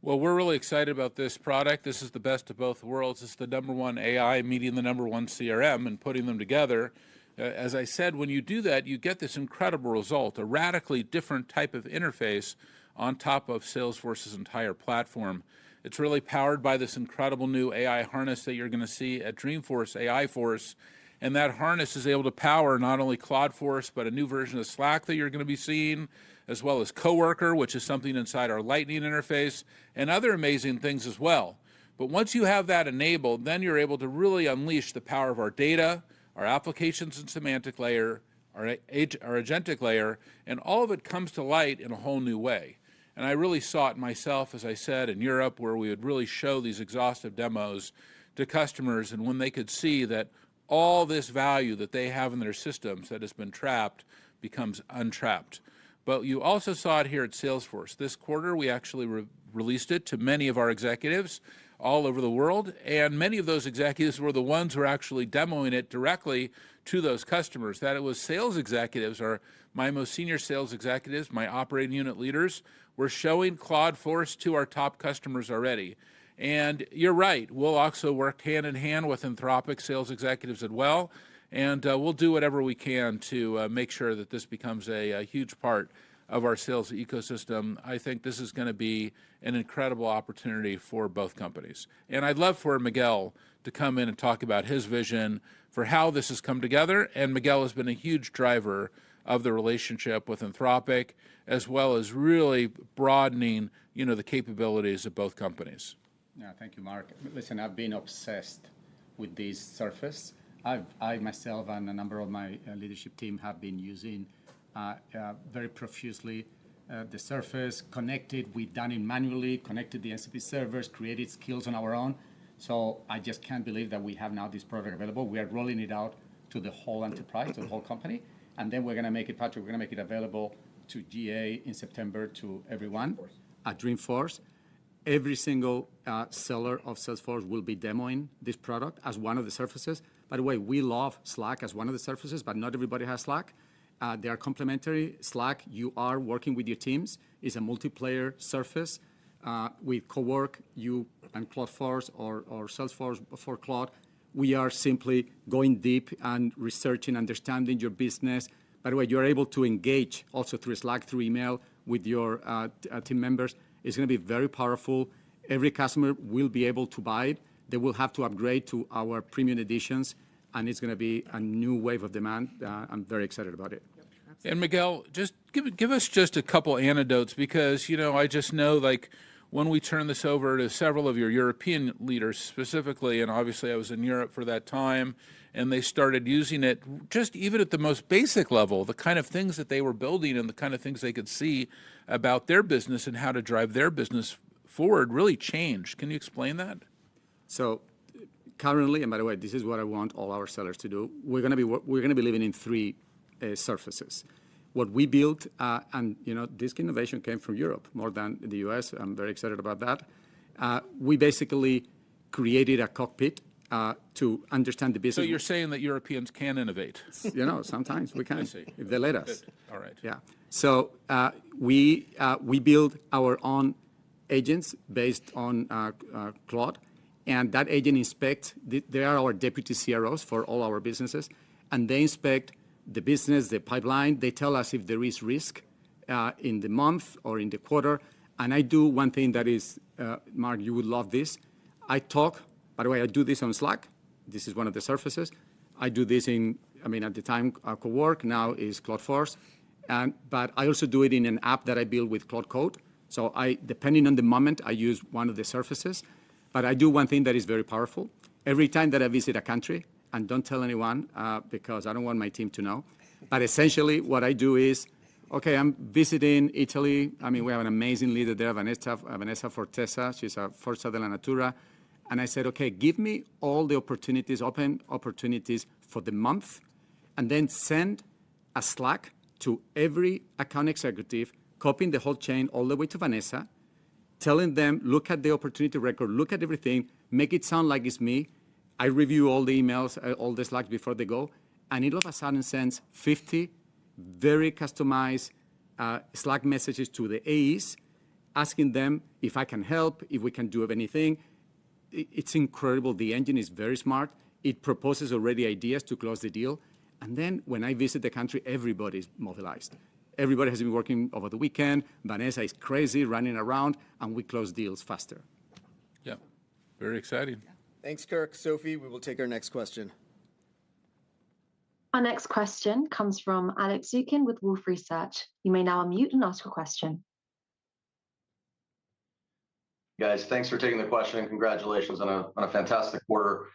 Speaker 8: Well, we're really excited about this product. This is the best of both worlds. It's the #1 AI meeting the #1 CRM and putting them together. As I said, when you do that, you get this incredible result, a radically different type of interface on top of Salesforce's entire platform. It's really powered by this incredible new AI harness that you're going to see at Dreamforce, AI Force. And that harness is able to power not only Claude Force, but a new version of Slack that you're going to be seeing, as well as Coworker, which is something inside our Lightning interface, and other amazing things as well. But once you have that enabled, then you're able to really unleash the power of our data, our applications and semantic layer, our agentic layer, and all of it comes to light in a whole new way. And I really saw it myself, as I said, in Europe, where we would really show these exhaustive demos to customers, and when they could see that all this value that they have in their systems that has been trapped becomes untrapped. But you also saw it here at Salesforce. This quarter, we actually released it to many of our executives all over the world, and many of those executives were the ones who were actually demoing it directly to those customers. That it was sales executives, or my most senior sales executives, my operating unit leaders, were showing Claude Force to our top customers already. And you're right, we'll also work hand in hand with Anthropic sales executives as well, and we'll do whatever we can to make sure that this becomes a huge part of our sales ecosystem. I think this is going to be an incredible opportunity for both companies. And I'd love for Miguel to come in and talk about his vision for how this has come together. And Miguel has been a huge driver of the relationship with Anthropic, as well as really broadening, the capabilities of both companies.
Speaker 6: Yeah, thank you, Mark. Listen, I've been obsessed with this surface. I myself and a number of my leadership team have been using very profusely the surface, connected. We've done it manually, connected the MCP servers, created skills on our own. So I just can't believe that we have now this product available. We are rolling it out to the whole enterprise, to the whole company. And then we're going to make it, Patrick, we're going to make it available to GA in September to everyone at Dreamforce. Every single seller of Salesforce will be demoing this product as one of the surfaces. By the way, we love Slack as one of the surfaces, but not everybody has Slack. They are complementary. Slack, you are working with your teams, is a multiplayer surface. With Cowork, you and Claude Force or Salesforce for Claude, we are simply going deep and researching, understanding your business. By the way, you're able to engage also through Slack, through email with your team members. It's going to be very powerful. Every customer will be able to buy it. They will have to upgrade to our premium editions, and it's going to be a new wave of demand. I'm very excited about it.
Speaker 8: And Miguel, just give us just a couple anecdotes, because, I just know, when we turn this over to several of your European leaders specifically, and obviously I was in Europe for that time, and they started using it just even at the most basic level, the kind of things that they were building and the kind of things they could see about their business and how to drive their business forward really changed. Can you explain that?
Speaker 6: So currently, and by the way, this is what I want all our sellers to do, we're going to be living in three surfaces. What we built, and this innovation came from Europe more than the US. I'm very excited about that. We basically created a cockpit to understand the business.
Speaker 8: So you're saying that Europeans can innovate?
Speaker 6: Sometimes we can,
Speaker 8: I see.
Speaker 6: if they let us.
Speaker 8: Good. All right.
Speaker 6: Yeah. So we build our own agents based on Claude, and that agent inspects. They are our deputy CROs for all our businesses, and they inspect the business, the pipeline. They tell us if there is risk in the month or in the quarter. And I do one thing that is, Mark, you would love this. I talk, by the way, I do this on Slack. This is one of the surfaces. I do this at the time, Cowork, now is Claude Force. But I also do it in an app that I build with Claude Code. So depending on the moment, I use one of the surfaces. But I do one thing that is very powerful. Every time that I visit a country, and don't tell anyone because I don't want my team to know. But essentially, what I do is, okay, I'm visiting Italy. I mean, we have an amazing leader there, Vanessa Fortesa. She's a Forza della Natura. And I said, okay, give me all the opportunities, open opportunities for the month, and then send a Slack to every account executive, copying the whole chain all the way to Vanessa, telling them, look at the opportunity record, look at everything, make it sound like it's me. I review all the emails, all the Slacks before they go, and it all of a sudden sends 50 very customized Slack messages to the AEs, asking them if I can help, if we can do anything. It's incredible. The engine is very smart. It proposes already ideas to close the deal. And then when I visit the country, everybody's mobilized. Everybody has been working over the weekend. Vanessa is crazy, running around, and we close deals faster.
Speaker 8: Yeah, very exciting.
Speaker 21: Thanks, Kirk. Sophie, we will take our next question.
Speaker 20: Our next question comes from Alex Zukin with Wolfe Research. You may now unmute and ask your question.
Speaker 7: Guys, thanks for taking the question and congratulations on a fantastic quarter.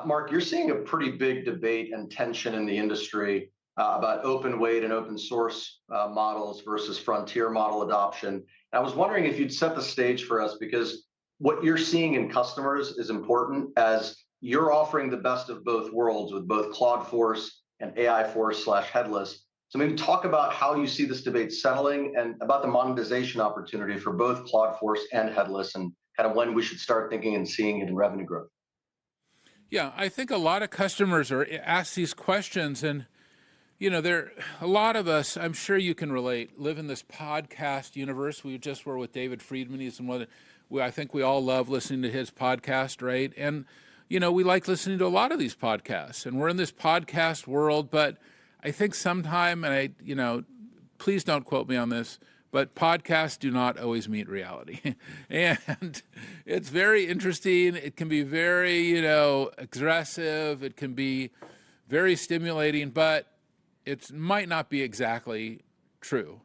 Speaker 7: Mark, you're seeing a pretty big debate and tension in the industry about open weight and open source models versus frontier model adoption. I was wondering if you'd set the stage for us, because what you're seeing in customers is important, as you're offering the best of both worlds with both Claude Force and AI Force/headless. So maybe talk about how you see this debate settling and about the monetization opportunity for both Claude Force and headless, and kind of when we should start thinking and seeing it in revenue growth.
Speaker 8: Yeah, I think a lot of customers are asked these questions, and you know, a lot of us, I'm sure you can relate, live in this podcast universe. We just were with David Friedman. He's one I think we all love listening to his podcast, right? And you know, we like listening to a lot of these podcasts, and we're in this podcast world. But I think sometime, and please don't quote me on this, but podcasts do not always meet reality. And it's very interesting. It can be very, aggressive. It can be very stimulating, but it might not be exactly true.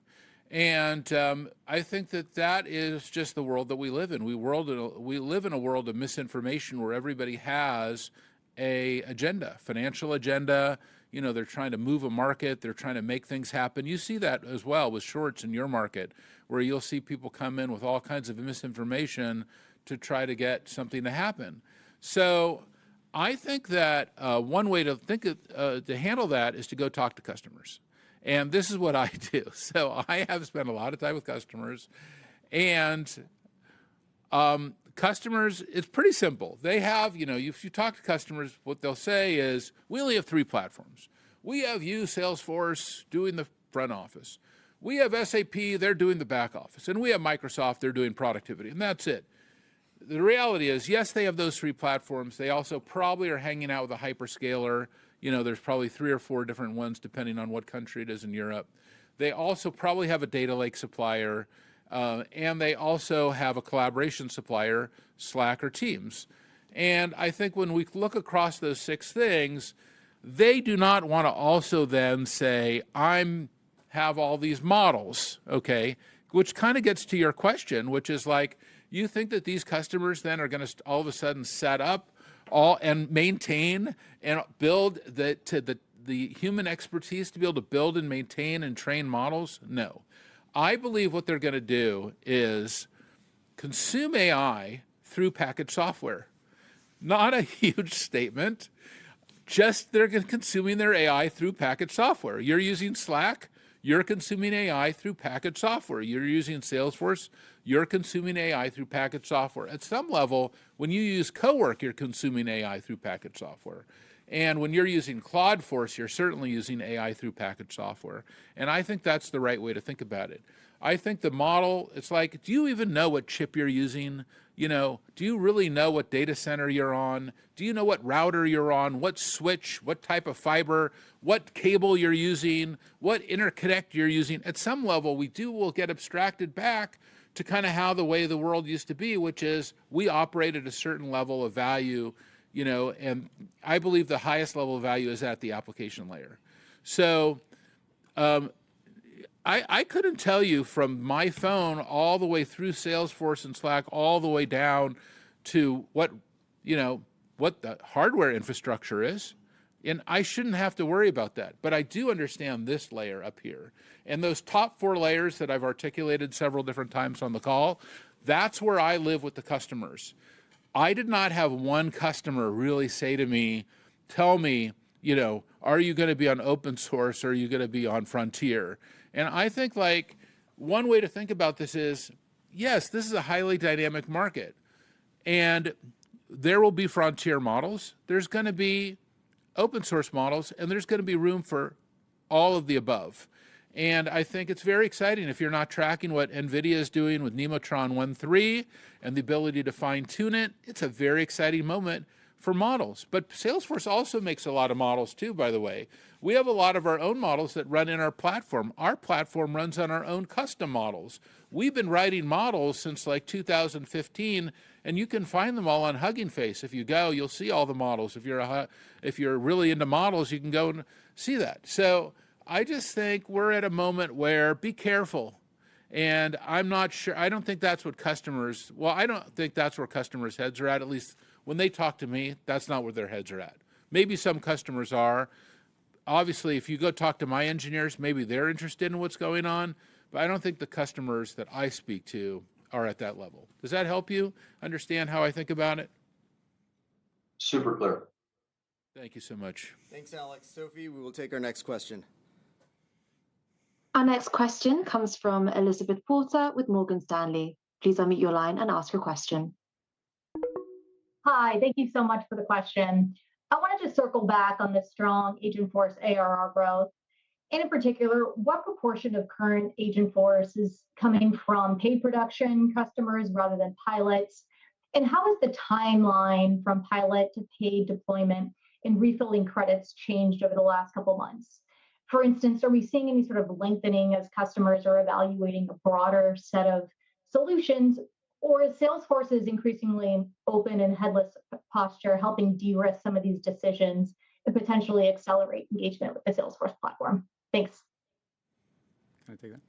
Speaker 8: And I think that is just the world that we live in. We live in a world of misinformation where everybody has a agenda, financial agenda. You know, they're trying to move a market. They're trying to make things happen. You see that as well with shorts in your market, where you'll see people come in with all kinds of misinformation to try to get something to happen. So I think that one way to to handle that is to go talk to customers. And this is what I do. So I have spent a lot of time with customers, and customers, it's pretty simple. They have, if you talk to customers, what they'll say is, we only have 3 platforms. We have you, Salesforce, doing the front office. We have SAP, they're doing the back office. And we have Microsoft, they're doing productivity. And that's it. The reality is, yes, they have those 3 platforms. They also probably are hanging out with a hyperscaler. There's probably 3 or 4 different ones, depending on what country it is in Europe. They also probably have a data lake supplier. And they also have a collaboration supplier, Slack or Teams. And I think when we look across those 6 things, they do not want to also then say, have all these models, okay? Which kind of gets to your question, which is like, you think that these customers then are going to all of a sudden set up and maintain and build the human expertise to be able to build and maintain and train models? No. I believe what they're going to do is consume AI through packaged software. Not a huge statement, just they're consuming their AI through packaged software. You're using Slack, you're consuming AI through packaged software. You're using Salesforce, you're consuming AI through packaged software. At some level, when you use Cowork, you're consuming AI through packaged software. And when you're using Claude Force, you're certainly using AI through packaged software. And I think that's the right way to think about it. I think the model, it's like, do you even know what chip you're using? Do you really know what data center you're on? Do you know what router you're on? What switch, what type of fiber, what cable you're using, what interconnect you're using? At some level, will get abstracted back to kind of how the way the world used to be, which is we operate at a certain level of value, and I believe the highest level of value is at the application layer. So I couldn't tell you from my phone all the way through Salesforce and Slack, all the way down to what the hardware infrastructure is. And I shouldn't have to worry about that. But I do understand this layer up here. And those top 4 layers that I've articulated several different times on the call, that's where I live with the customers. I did not have one customer really say to me, tell me, are you going to be on open source or are you going to be on Frontier? And I think like one way to think about this is, yes, this is a highly dynamic market. And there will be Frontier models. There's going to be open source models, and there's going to be room for all of the above. And I think it's very exciting if you're not tracking what NVIDIA is doing with Nemotron 1.3 and the ability to fine tune it. It's a very exciting moment for models. But Salesforce also makes a lot of models too, by the way. We have a lot of our own models that run in our platform. Our platform runs on our own custom models. We've been writing models since like 2015, and you can find them all on Hugging Face. If you go, you'll see all the models. If you're really into models, you can go and see that. So I just think we're at a moment where be careful. And I'm not sure, I don't think that's what customers, I don't think that's where customers' heads are at least when they talk to me, that's not where their heads are at. Maybe some customers are. Obviously, if you go talk to my engineers, maybe they're interested in what's going on, but I don't think the customers that I speak to are at that level. Does that help you understand how I think about it?
Speaker 7: Super clear.
Speaker 8: Thank you so much.
Speaker 21: Thanks, Alex. Sophie, we will take our next question.
Speaker 20: Our next question comes from Elizabeth Porter with Morgan Stanley. Please unmute your line and ask your question.
Speaker 9: Hi, thank you so much for the question. I wanted to circle back on the strong Agentforce ARR growth. And in particular, what proportion of current Agentforce is coming from paid production customers rather than pilots? And how has the timeline from pilot to paid deployment and refilling credits changed over the last couple months? For instance, are we seeing any sort of lengthening as customers are evaluating a broader set of solutions? Or is Salesforce's increasingly open and headless posture helping de-risk some of these decisions and potentially accelerate engagement with the Salesforce platform? Thanks.
Speaker 3: Can I take that?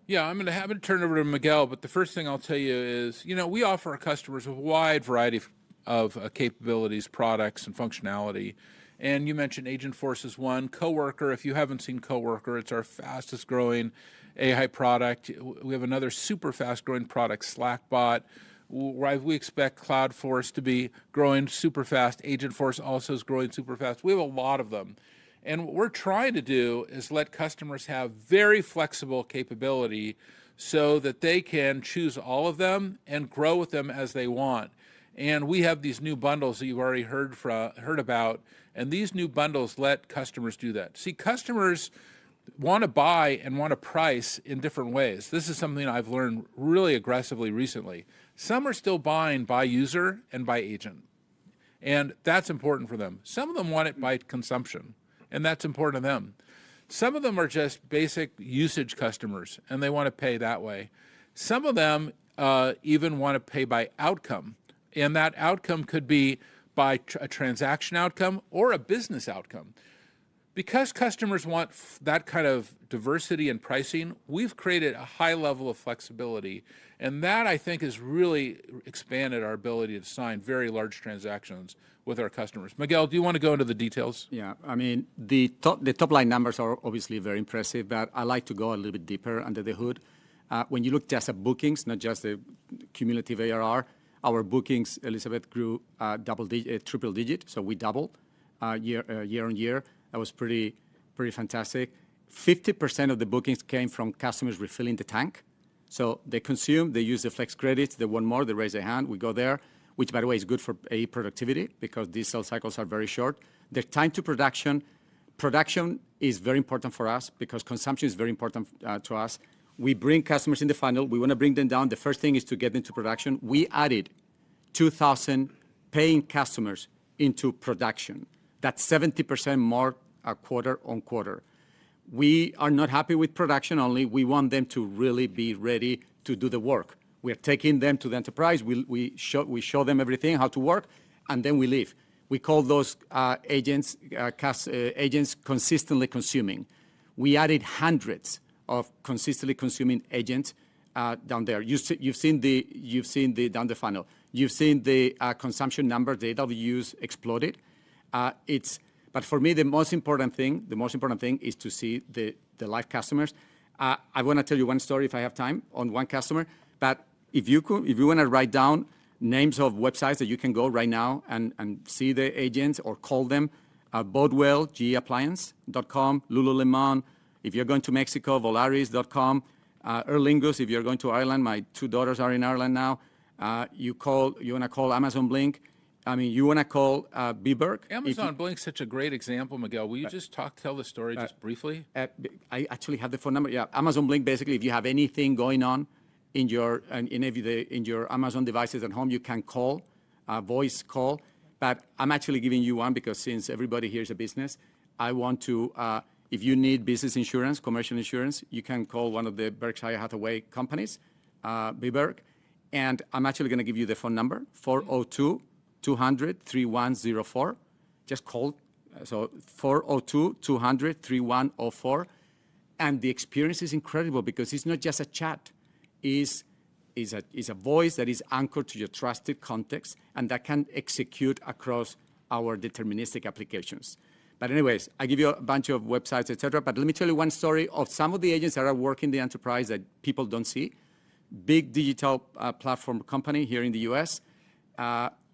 Speaker 8: Yeah, I'm going to turn it over to Miguel, but the first thing I'll tell you is, we offer our customers a wide variety of capabilities, products, and functionality. And you mentioned Agentforce is one. Coworker, if you haven't seen Coworker, it's our fastest growing AI product. We have another super fast growing product, Slackbot. We expect Cloudforce to be growing super fast. Agentforce also is growing super fast. We have a lot of them. And what we're trying to do is let customers have very flexible capability so that they can choose all of them and grow with them as they want. And we have these new bundles that you've already heard about, and these new bundles let customers do that. See, customers want to buy and want to price in different ways. This is something I've learned really aggressively recently. Some are still buying by user and by agent, and that's important for them. Some of them want it by consumption, and that's important to them. Some of them are just basic usage customers, and they want to pay that way. Some of them even want to pay by outcome. And that outcome could be by a transaction outcome or a business outcome. Because customers want that kind of diversity in pricing, we've created a high level of flexibility. And that, I think, has really expanded our ability to sign very large transactions with our customers. Miguel, do you want to go into the details?
Speaker 6: Yeah, I mean, the top line numbers are obviously very impressive, but I like to go a little bit deeper under the hood. When you look just at bookings, not just the cumulative ARR, our bookings, Elizabeth, grew triple digit, so we doubled year on year. That was pretty fantastic. 50% of the bookings came from customers refilling the tank. So they consume, they use the flex credits, they want more, they raise their hand, we go there, which, by the way, is good for AE productivity because these sales cycles are very short. Their time to production is very important for us because consumption is very important to us. We bring customers in the funnel. We want to bring them down. The first thing is to get into production. We added 2,000 paying customers into production. That's 70% more quarter on quarter. We are not happy with production only. We want them to really be ready to do the work. We're taking them to the enterprise. We show them everything, how to work, and then we leave. We call those agents consistently consuming. We added hundreds of consistently consuming agents down there. You've seen the down the funnel. You've seen the consumption numbers, the AWUs exploded. But But for me, the most important thing is to see the live customers. I want to tell you one story if I have time on one customer. But if you want to write down names of websites that you can go right now and see the agents or call them, Bodwell, geappliance.com, Lululemon. If you're going to Mexico, Volaris.com, Aer Lingus. If you're going to Ireland, my 2 daughters are in Ireland now. You want to call Amazon Blink. I mean, you want to call Beberg.
Speaker 8: Amazon Blink's such a great example, Miguel. Will you just tell the story just briefly?
Speaker 6: I actually have the phone number. Yeah, Amazon Blink. Basically, if you have anything going on in your Amazon devices at home, you can call, voice call. But I'm actually giving you one because since everybody here is a business, I want to. If you need business insurance, commercial insurance, you can call one of the Berkshire Hathaway companies, Beberg, and I'm actually going to give you the phone number 402-200-3104. Just call. So 402-200-3104, and the experience is incredible because it's not just a chat. Is a voice that is anchored to your trusted context and that can execute across our deterministic applications. But anyways, I give you a bunch of websites, etc. But let me tell you one story of some of the agents that are working the enterprise that people don't see. Big digital platform company here in the US,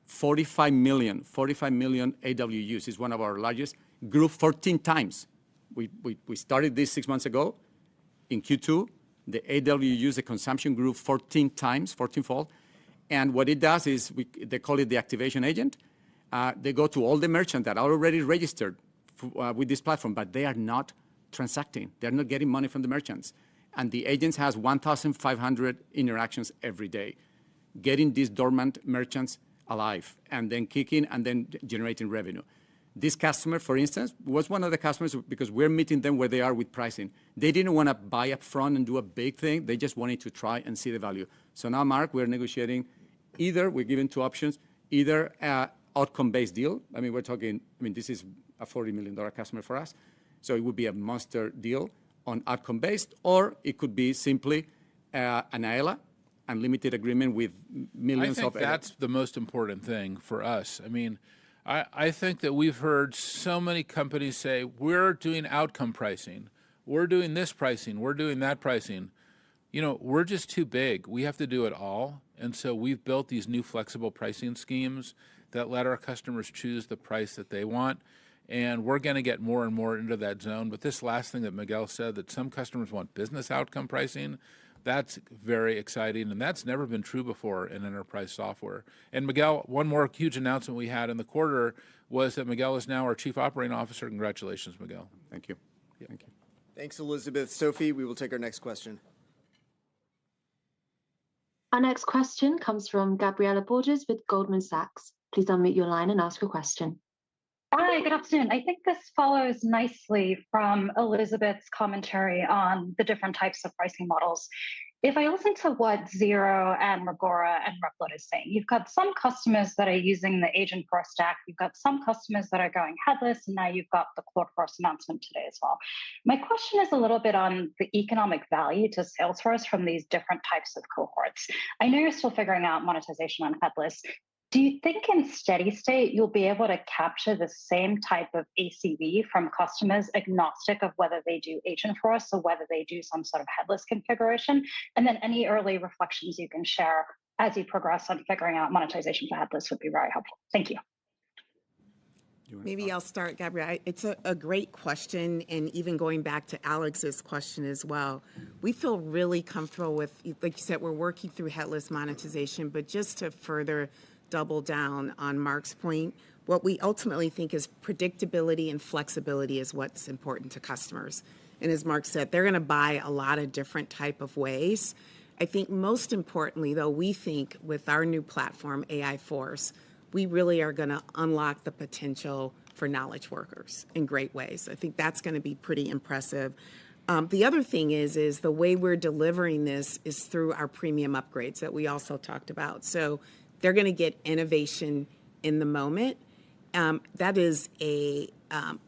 Speaker 6: 45 million AWUs is one of our largest, grew 14 times. We started this 6 months ago in Q2. The AWUs, the consumption grew 14-fold. And what it does is, they call it the activation agent. They go to all the merchants that are already registered with this platform, but they are not transacting. They're not getting money from the merchants. And the agents has 1,500 interactions every day, getting these dormant merchants alive, and then kicking, and then generating revenue. This customer, for instance, was one of the customers because we're meeting them where they are with pricing. They didn't want to buy up front and do a big thing. They just wanted to try and see the value. So now, Mark, we're negotiating we're giving 2 options, either outcome-based deal. I mean, this is a $40 million customer for us. So it would be a monster deal on outcome-based, or it could be simply an AELA, unlimited agreement with millions of.
Speaker 8: I think that's the most important thing for us. I mean, I think that we've heard so many companies say, we're doing outcome pricing, we're doing this pricing, we're doing that pricing. We're just too big. We have to do it all. And so we've built these new flexible pricing schemes that let our customers choose the price that they want. And we're going to get more and more into that zone. But this last thing that Miguel said, that some customers want business outcome pricing, that's very exciting, and that's never been true before in enterprise software. And Miguel, one more huge announcement we had in the quarter was that Miguel is now our Chief Operating Officer. Congratulations, Miguel.
Speaker 6: Thank you.
Speaker 8: Yeah.
Speaker 6: Thank you.
Speaker 21: Thanks, Elizabeth. Sophie, we will take our next question.
Speaker 20: Our next question comes from Gabriela Borges with Goldman Sachs. Please unmute your line and ask your question.
Speaker 11: Hi, good afternoon. I think this follows nicely from Elizabeth's commentary on the different types of pricing models. If I listen to what Xero and Magora and Replit is saying, you've got some customers that are using the Agent Force stack, you've got some customers that are going headless, and now you've got the Claude Force announcement today as well. My question is a little bit on the economic value to Salesforce from these different types of cohorts. I know you're still figuring out monetization on headless. Do you think in steady state, you'll be able to capture the same type of ACV from customers agnostic of whether they do Agent Force or whether they do some sort of headless configuration? And then any early reflections you can share as you progress on figuring out monetization for headless would be very helpful. Thank you.
Speaker 1: Maybe I'll start, Gabrielle. It's a great question, and even going back to Alex's question as well, we feel really comfortable with, like you said, we're working through headless monetization, but just to further double down on Mark's point, what we ultimately think is predictability and flexibility is what's important to customers. And as Mark said, they're going to buy a lot of different type of ways. I think most importantly, though, we think with our new platform, AI Force, we really are going to unlock the potential for knowledge workers in great ways. I think that's going to be pretty impressive. The other thing is the way we're delivering this is through our premium upgrades that we also talked about. So they're going to get innovation in the moment. That is a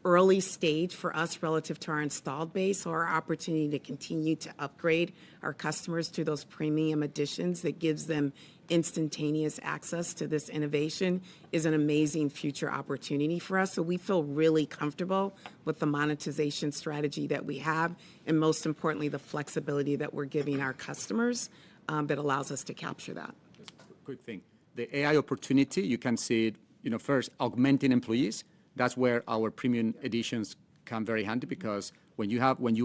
Speaker 1: early stage for us relative to our installed base. So our opportunity to continue to upgrade our customers to those premium editions that gives them instantaneous access to this innovation is an amazing future opportunity for us. So we feel really comfortable with the monetization strategy that we have, and most importantly, the flexibility that we're giving our customers that allows us to capture that.
Speaker 18: Quick thing, the AI opportunity, you can see it, first, augmenting employees. That's where our premium editions come very handy, because when you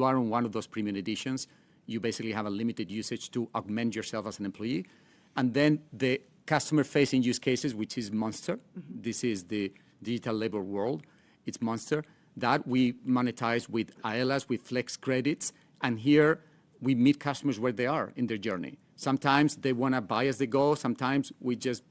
Speaker 18: are on one of those premium editions, you basically have a limited usage to augment yourself as an employee. And then the customer-facing use cases, which is Monster. Mm-hmm. This is the digital labor world. It's Monster. That we monetize with ILS, with flex credits. And here we meet customers where they are in their journey. Sometimes they want to buy as they go. Sometimes we just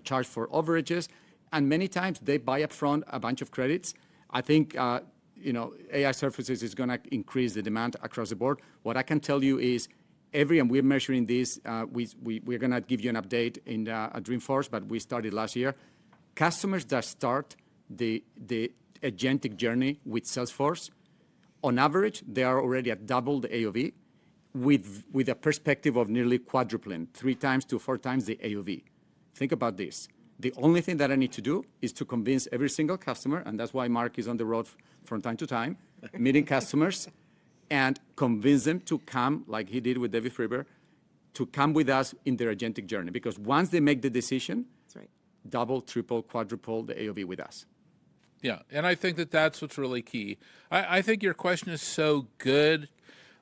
Speaker 18: charge for overages. And many times they buy upfront a bunch of credits. I think AI services is going to increase the demand across the board. What I can tell you is and we're measuring this, we're going to give you an update at Dreamforce, but we started last year. Customers that start the agentic journey with Salesforce, on average, they are already at double the AOV with a perspective of nearly quadrupling, 3 times to 4 times the AOV. Think about this. The only thing that I need to do is to convince every single customer, and that's why Mark is on the road from time to time, meeting customers, and convince them to come, like he did with David Friber, to come with us in their agentic journey. Because once they make the decision,
Speaker 1: that's right,
Speaker 18: double, triple, quadruple the AOV with us.
Speaker 8: Yeah, and I think that's what's really key. I think your question is so good,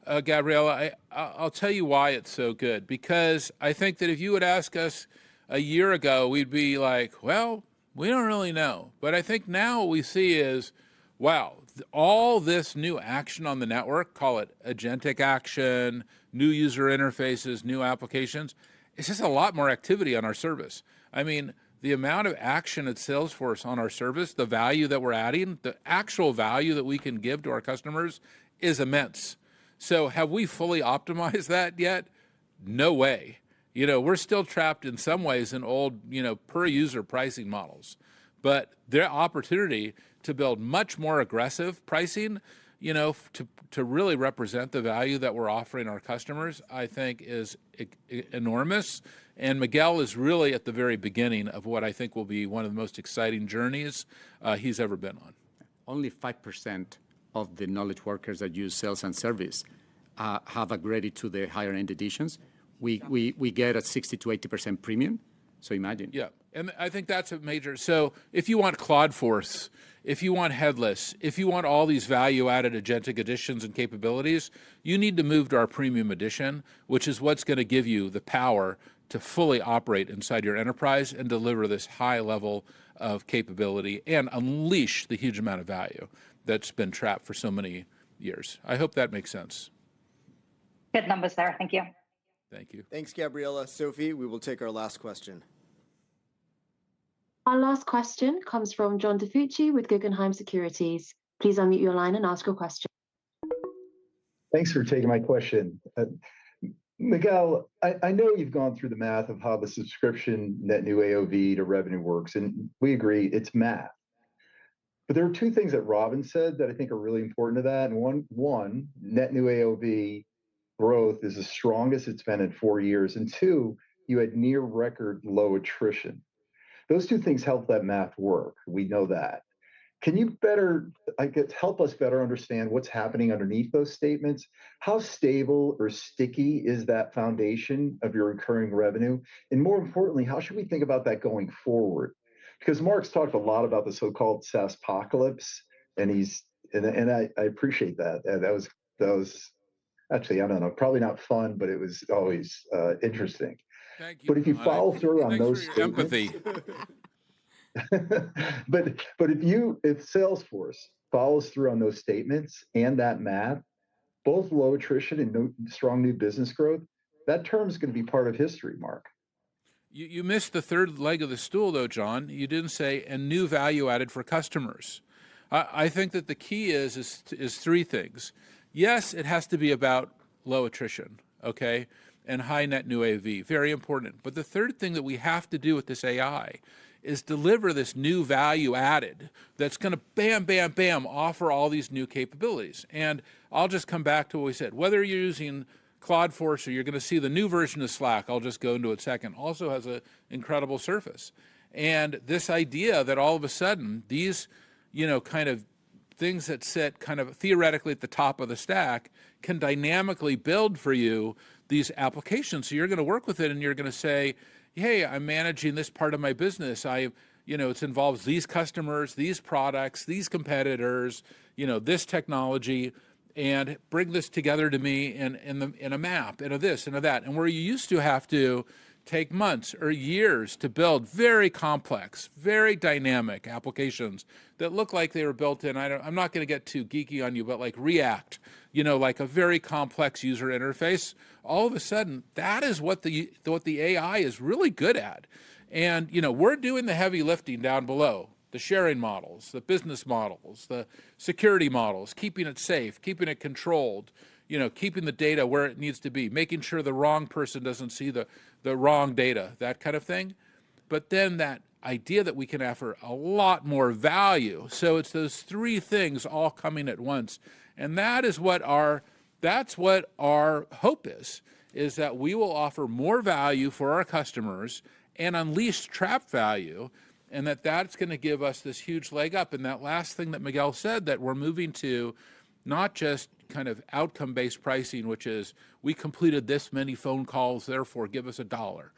Speaker 8: Gabriela. I'll tell you why it's so good. Because I think that if you would ask us a year ago, we'd be like, well, we don't really know. But I think now what we see is, wow, all this new action on the network, call it agentic action, new user interfaces, new applications, it's just a lot more activity on our service. I mean, the amount of action at Salesforce on our service, the value that we're adding, the actual value that we can give to our customers is immense. So have we fully optimized that yet? No way. We're still trapped in some ways in old, per user pricing models. But their opportunity to build much more aggressive pricing, to really represent the value that we're offering our customers, I think is enormous. And Miguel is really at the very beginning of what I think will be one of the most exciting journeys he's ever been on.
Speaker 18: Only 5% of the knowledge workers that use sales and service have upgraded to the higher end editions. We get a 60 to 80% premium. So imagine.
Speaker 8: Yeah, and I think that's a major. So if you want Claudeforce, if you want headless, if you want all these value-added agentic additions and capabilities, you need to move to our premium edition, which is what's going to give you the power to fully operate inside your enterprise and deliver this high level of capability and unleash the huge amount of value that's been trapped for so many years. I hope that makes sense.
Speaker 11: Good numbers there. Thank you.
Speaker 8: Thank you.
Speaker 21: Thanks, Gabriela. Sophie, we will take our last question.
Speaker 20: Our last question comes from John DiFucci with Guggenheim Securities. Please unmute your line and ask your question.
Speaker 12: Thanks for taking my question. Miguel, I know you've gone through the math of how the subscription net new AOV to revenue works, and we agree it's math. But there are 2 things that Robin said that I think are really important to that. And one, net new AOV growth is the strongest it's been in 4 years. And 2, you had near record low attrition. Those 2 things help that math work. We know that. Can you help us better understand what's happening underneath those statements? How stable or sticky is that foundation of your recurring revenue? And more importantly, how should we think about that going forward? Because Mark's talked a lot about the so-called SaaSpocalypse, and I appreciate that. That was actually, I don't know, probably not fun, but it was always interesting.
Speaker 8: Thank you.
Speaker 12: But if you follow through on those statements,
Speaker 8: empathy.
Speaker 12: but if Salesforce follows through on those statements and that math, both low attrition and strong new business growth, that term is going to be part of history, Mark.
Speaker 8: You missed the third leg of the stool, though, John. You didn't say, and new value added for customers. I think that the key is 3 things. Yes, it has to be about low attrition, okay, and high net new AV, very important. But the third thing that we have to do with this AI is deliver this new value added that's going to bam, bam, bam, offer all these new capabilities. And I'll just come back to what we said. Whether you're using Claude/Force or you're going to see the new version of Slack, I'll just go into it second, also has an incredible surface. And this idea that all of a sudden these, kind of things that sit kind of theoretically at the top of the stack can dynamically build for you these applications. So you're going to work with it and you're going to say, hey, I'm managing this part of my business. It involves these customers, these products, these competitors, this technology, and bring this together to me in a map, in a this, in a that. And where you used to have to take months or years to build very complex, very dynamic applications that look like they were built in, I'm not going to get too geeky on you, but like React, like a very complex user interface. All of a sudden, that is what the AI is really good at. And, we're doing the heavy lifting down below, the sharing models, the business models, the security models, keeping it safe, keeping it controlled, keeping the data where it needs to be, making sure the wrong person doesn't see the wrong data, that kind of thing. But then that idea that we can offer a lot more value. So it's those three things all coming at once. And that's what our hope is that we will offer more value for our customers and unleash trap value, and that's going to give us this huge leg up. And that last thing that Miguel said, that we're moving to not just kind of outcome-based pricing, which is we completed this many phone calls, therefore give us $1.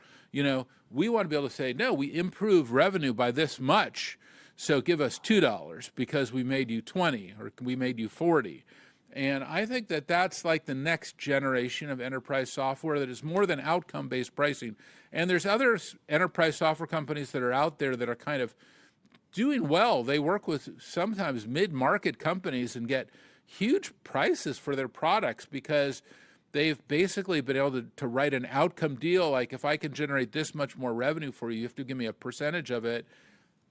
Speaker 8: We want to be able to say, no, we improved revenue by this much, so give us $2 because we made you 20 or we made you 40. And I think that's like the next generation of enterprise software that is more than outcome-based pricing. And there's other enterprise software companies that are out there that are kind of doing well. They work with sometimes mid-market companies and get huge prices for their products because they've basically been able to write an outcome deal. Like, if I can generate this much more revenue for you, you have to give me a percentage of it.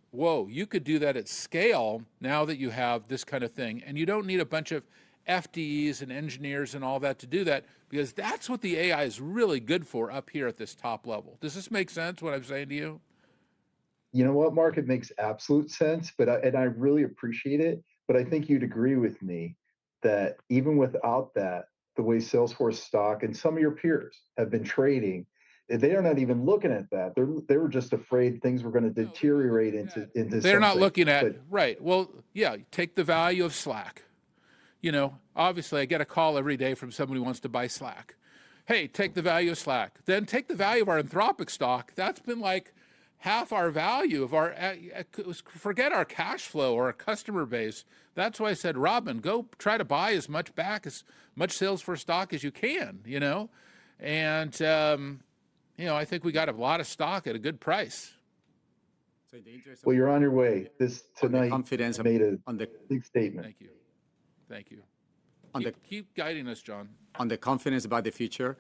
Speaker 8: Whoa, you could do that at scale now that you have this kind of thing. And you don't need a bunch of FDEs and engineers and all that to do that, because that's what the AI is really good for up here at this top level. Does this make sense, what I'm saying to you?
Speaker 12: You know what, Mark? It makes absolute sense, but I really appreciate it. But I think you'd agree with me that even without that, the way Salesforce stock and some of your peers have been trading, they are not even looking at that. They were just afraid things were going to deteriorate into.
Speaker 8: They're not looking at right. Well, yeah. Take the value of Slack. Obviously, I get a call every day from somebody who wants to buy Slack. Hey, take the value of Slack. Then take the value of our Anthropic stock. That's been like half our value of our, forget our cash flow or our customer base. That's why I said, Robin, go try to buy as much Salesforce stock as you can, And, I think we got a lot of stock at a good price.
Speaker 12: Well, you're on your way. This tonight
Speaker 18: confidence
Speaker 12: made a big statement.
Speaker 8: Thank you. Thank you. Keep guiding us, John.
Speaker 18: On the confidence about the future,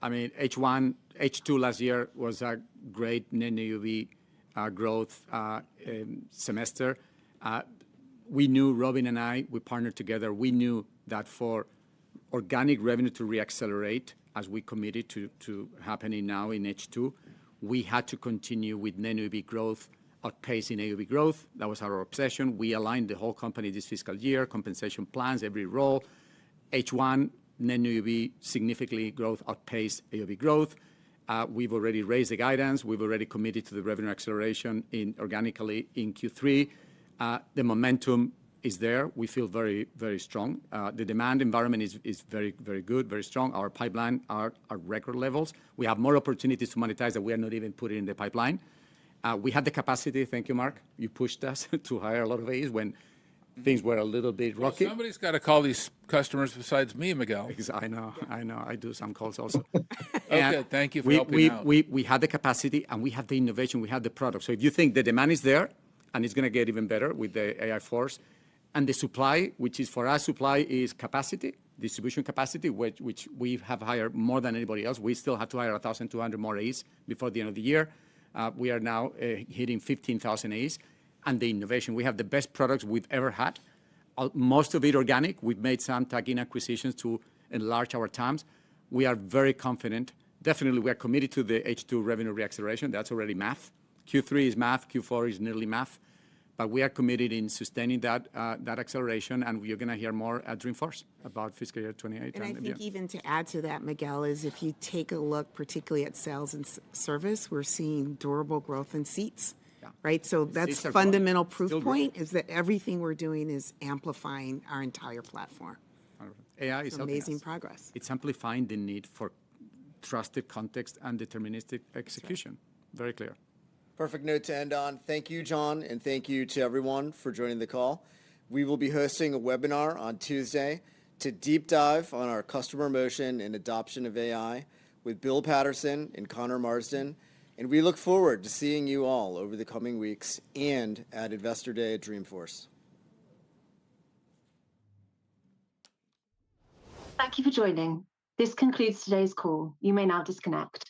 Speaker 18: I mean, H2 last year was a great net new AOV growth semester. We knew, Robin and I, we partnered together. We knew that for organic revenue to reaccelerate, as we committed to happening now in H2, we had to continue with net new AOV growth, outpacing AOV growth. That was our obsession. We aligned the whole company this fiscal year, compensation plans, every role. H1, net new AOV significantly growth outpaced AOV growth. We've already raised the guidance. We've already committed to the revenue acceleration organically in Q3. The momentum is there. We feel very, very strong. The demand environment is very, very good, very strong. Our pipeline are at record levels. We have more opportunities to monetize that we are not even putting in the pipeline. We had the capacity, thank you, Mark. You pushed us to hire a lot of A's when things were a little bit rocky.
Speaker 8: Well, somebody's got to call these customers besides me, Miguel.
Speaker 18: I know. I do some calls also.
Speaker 8: Okay, thank you for helping out.
Speaker 18: We had the capacity and we had the innovation, we had the product. So if you think the demand is there, and it's going to get even better with the AI Force, and the supply, which is for us, supply is capacity, distribution capacity, which we have hired more than anybody else. We still have to hire 1,200 more A's before the end of the year. We are now hitting 15,000 A's. And the innovation, we have the best products we've ever had. Most of it organic. We've made some tuck-in acquisitions to enlarge our TAMs. We are very confident. Definitely, we are committed to the H2 revenue reacceleration. That's already math. Q3 is math, Q4 is nearly math, but we are committed in sustaining that acceleration, and you're going to hear more at Dreamforce about fiscal year 28.
Speaker 1: And I think even to add to that, Miguel, is if you take a look particularly at sales and service, we're seeing durable growth in seats. Right, so that's fundamental proof point is that everything we're doing is amplifying our entire platform.
Speaker 18: AI is
Speaker 1: amazing progress.
Speaker 18: It's amplifying the need for trusted context and deterministic execution. Very clear.
Speaker 21: Perfect note to end on. Thank you, John, and thank you to everyone for joining the call. We will be hosting a webinar on Tuesday to deep dive on our customer motion and adoption of AI with Bill Patterson and Connor Marsden. And we look forward to seeing you all over the coming weeks and at Investor Day at Dreamforce.
Speaker 20: Thank you for joining. This concludes today's call. You may now disconnect.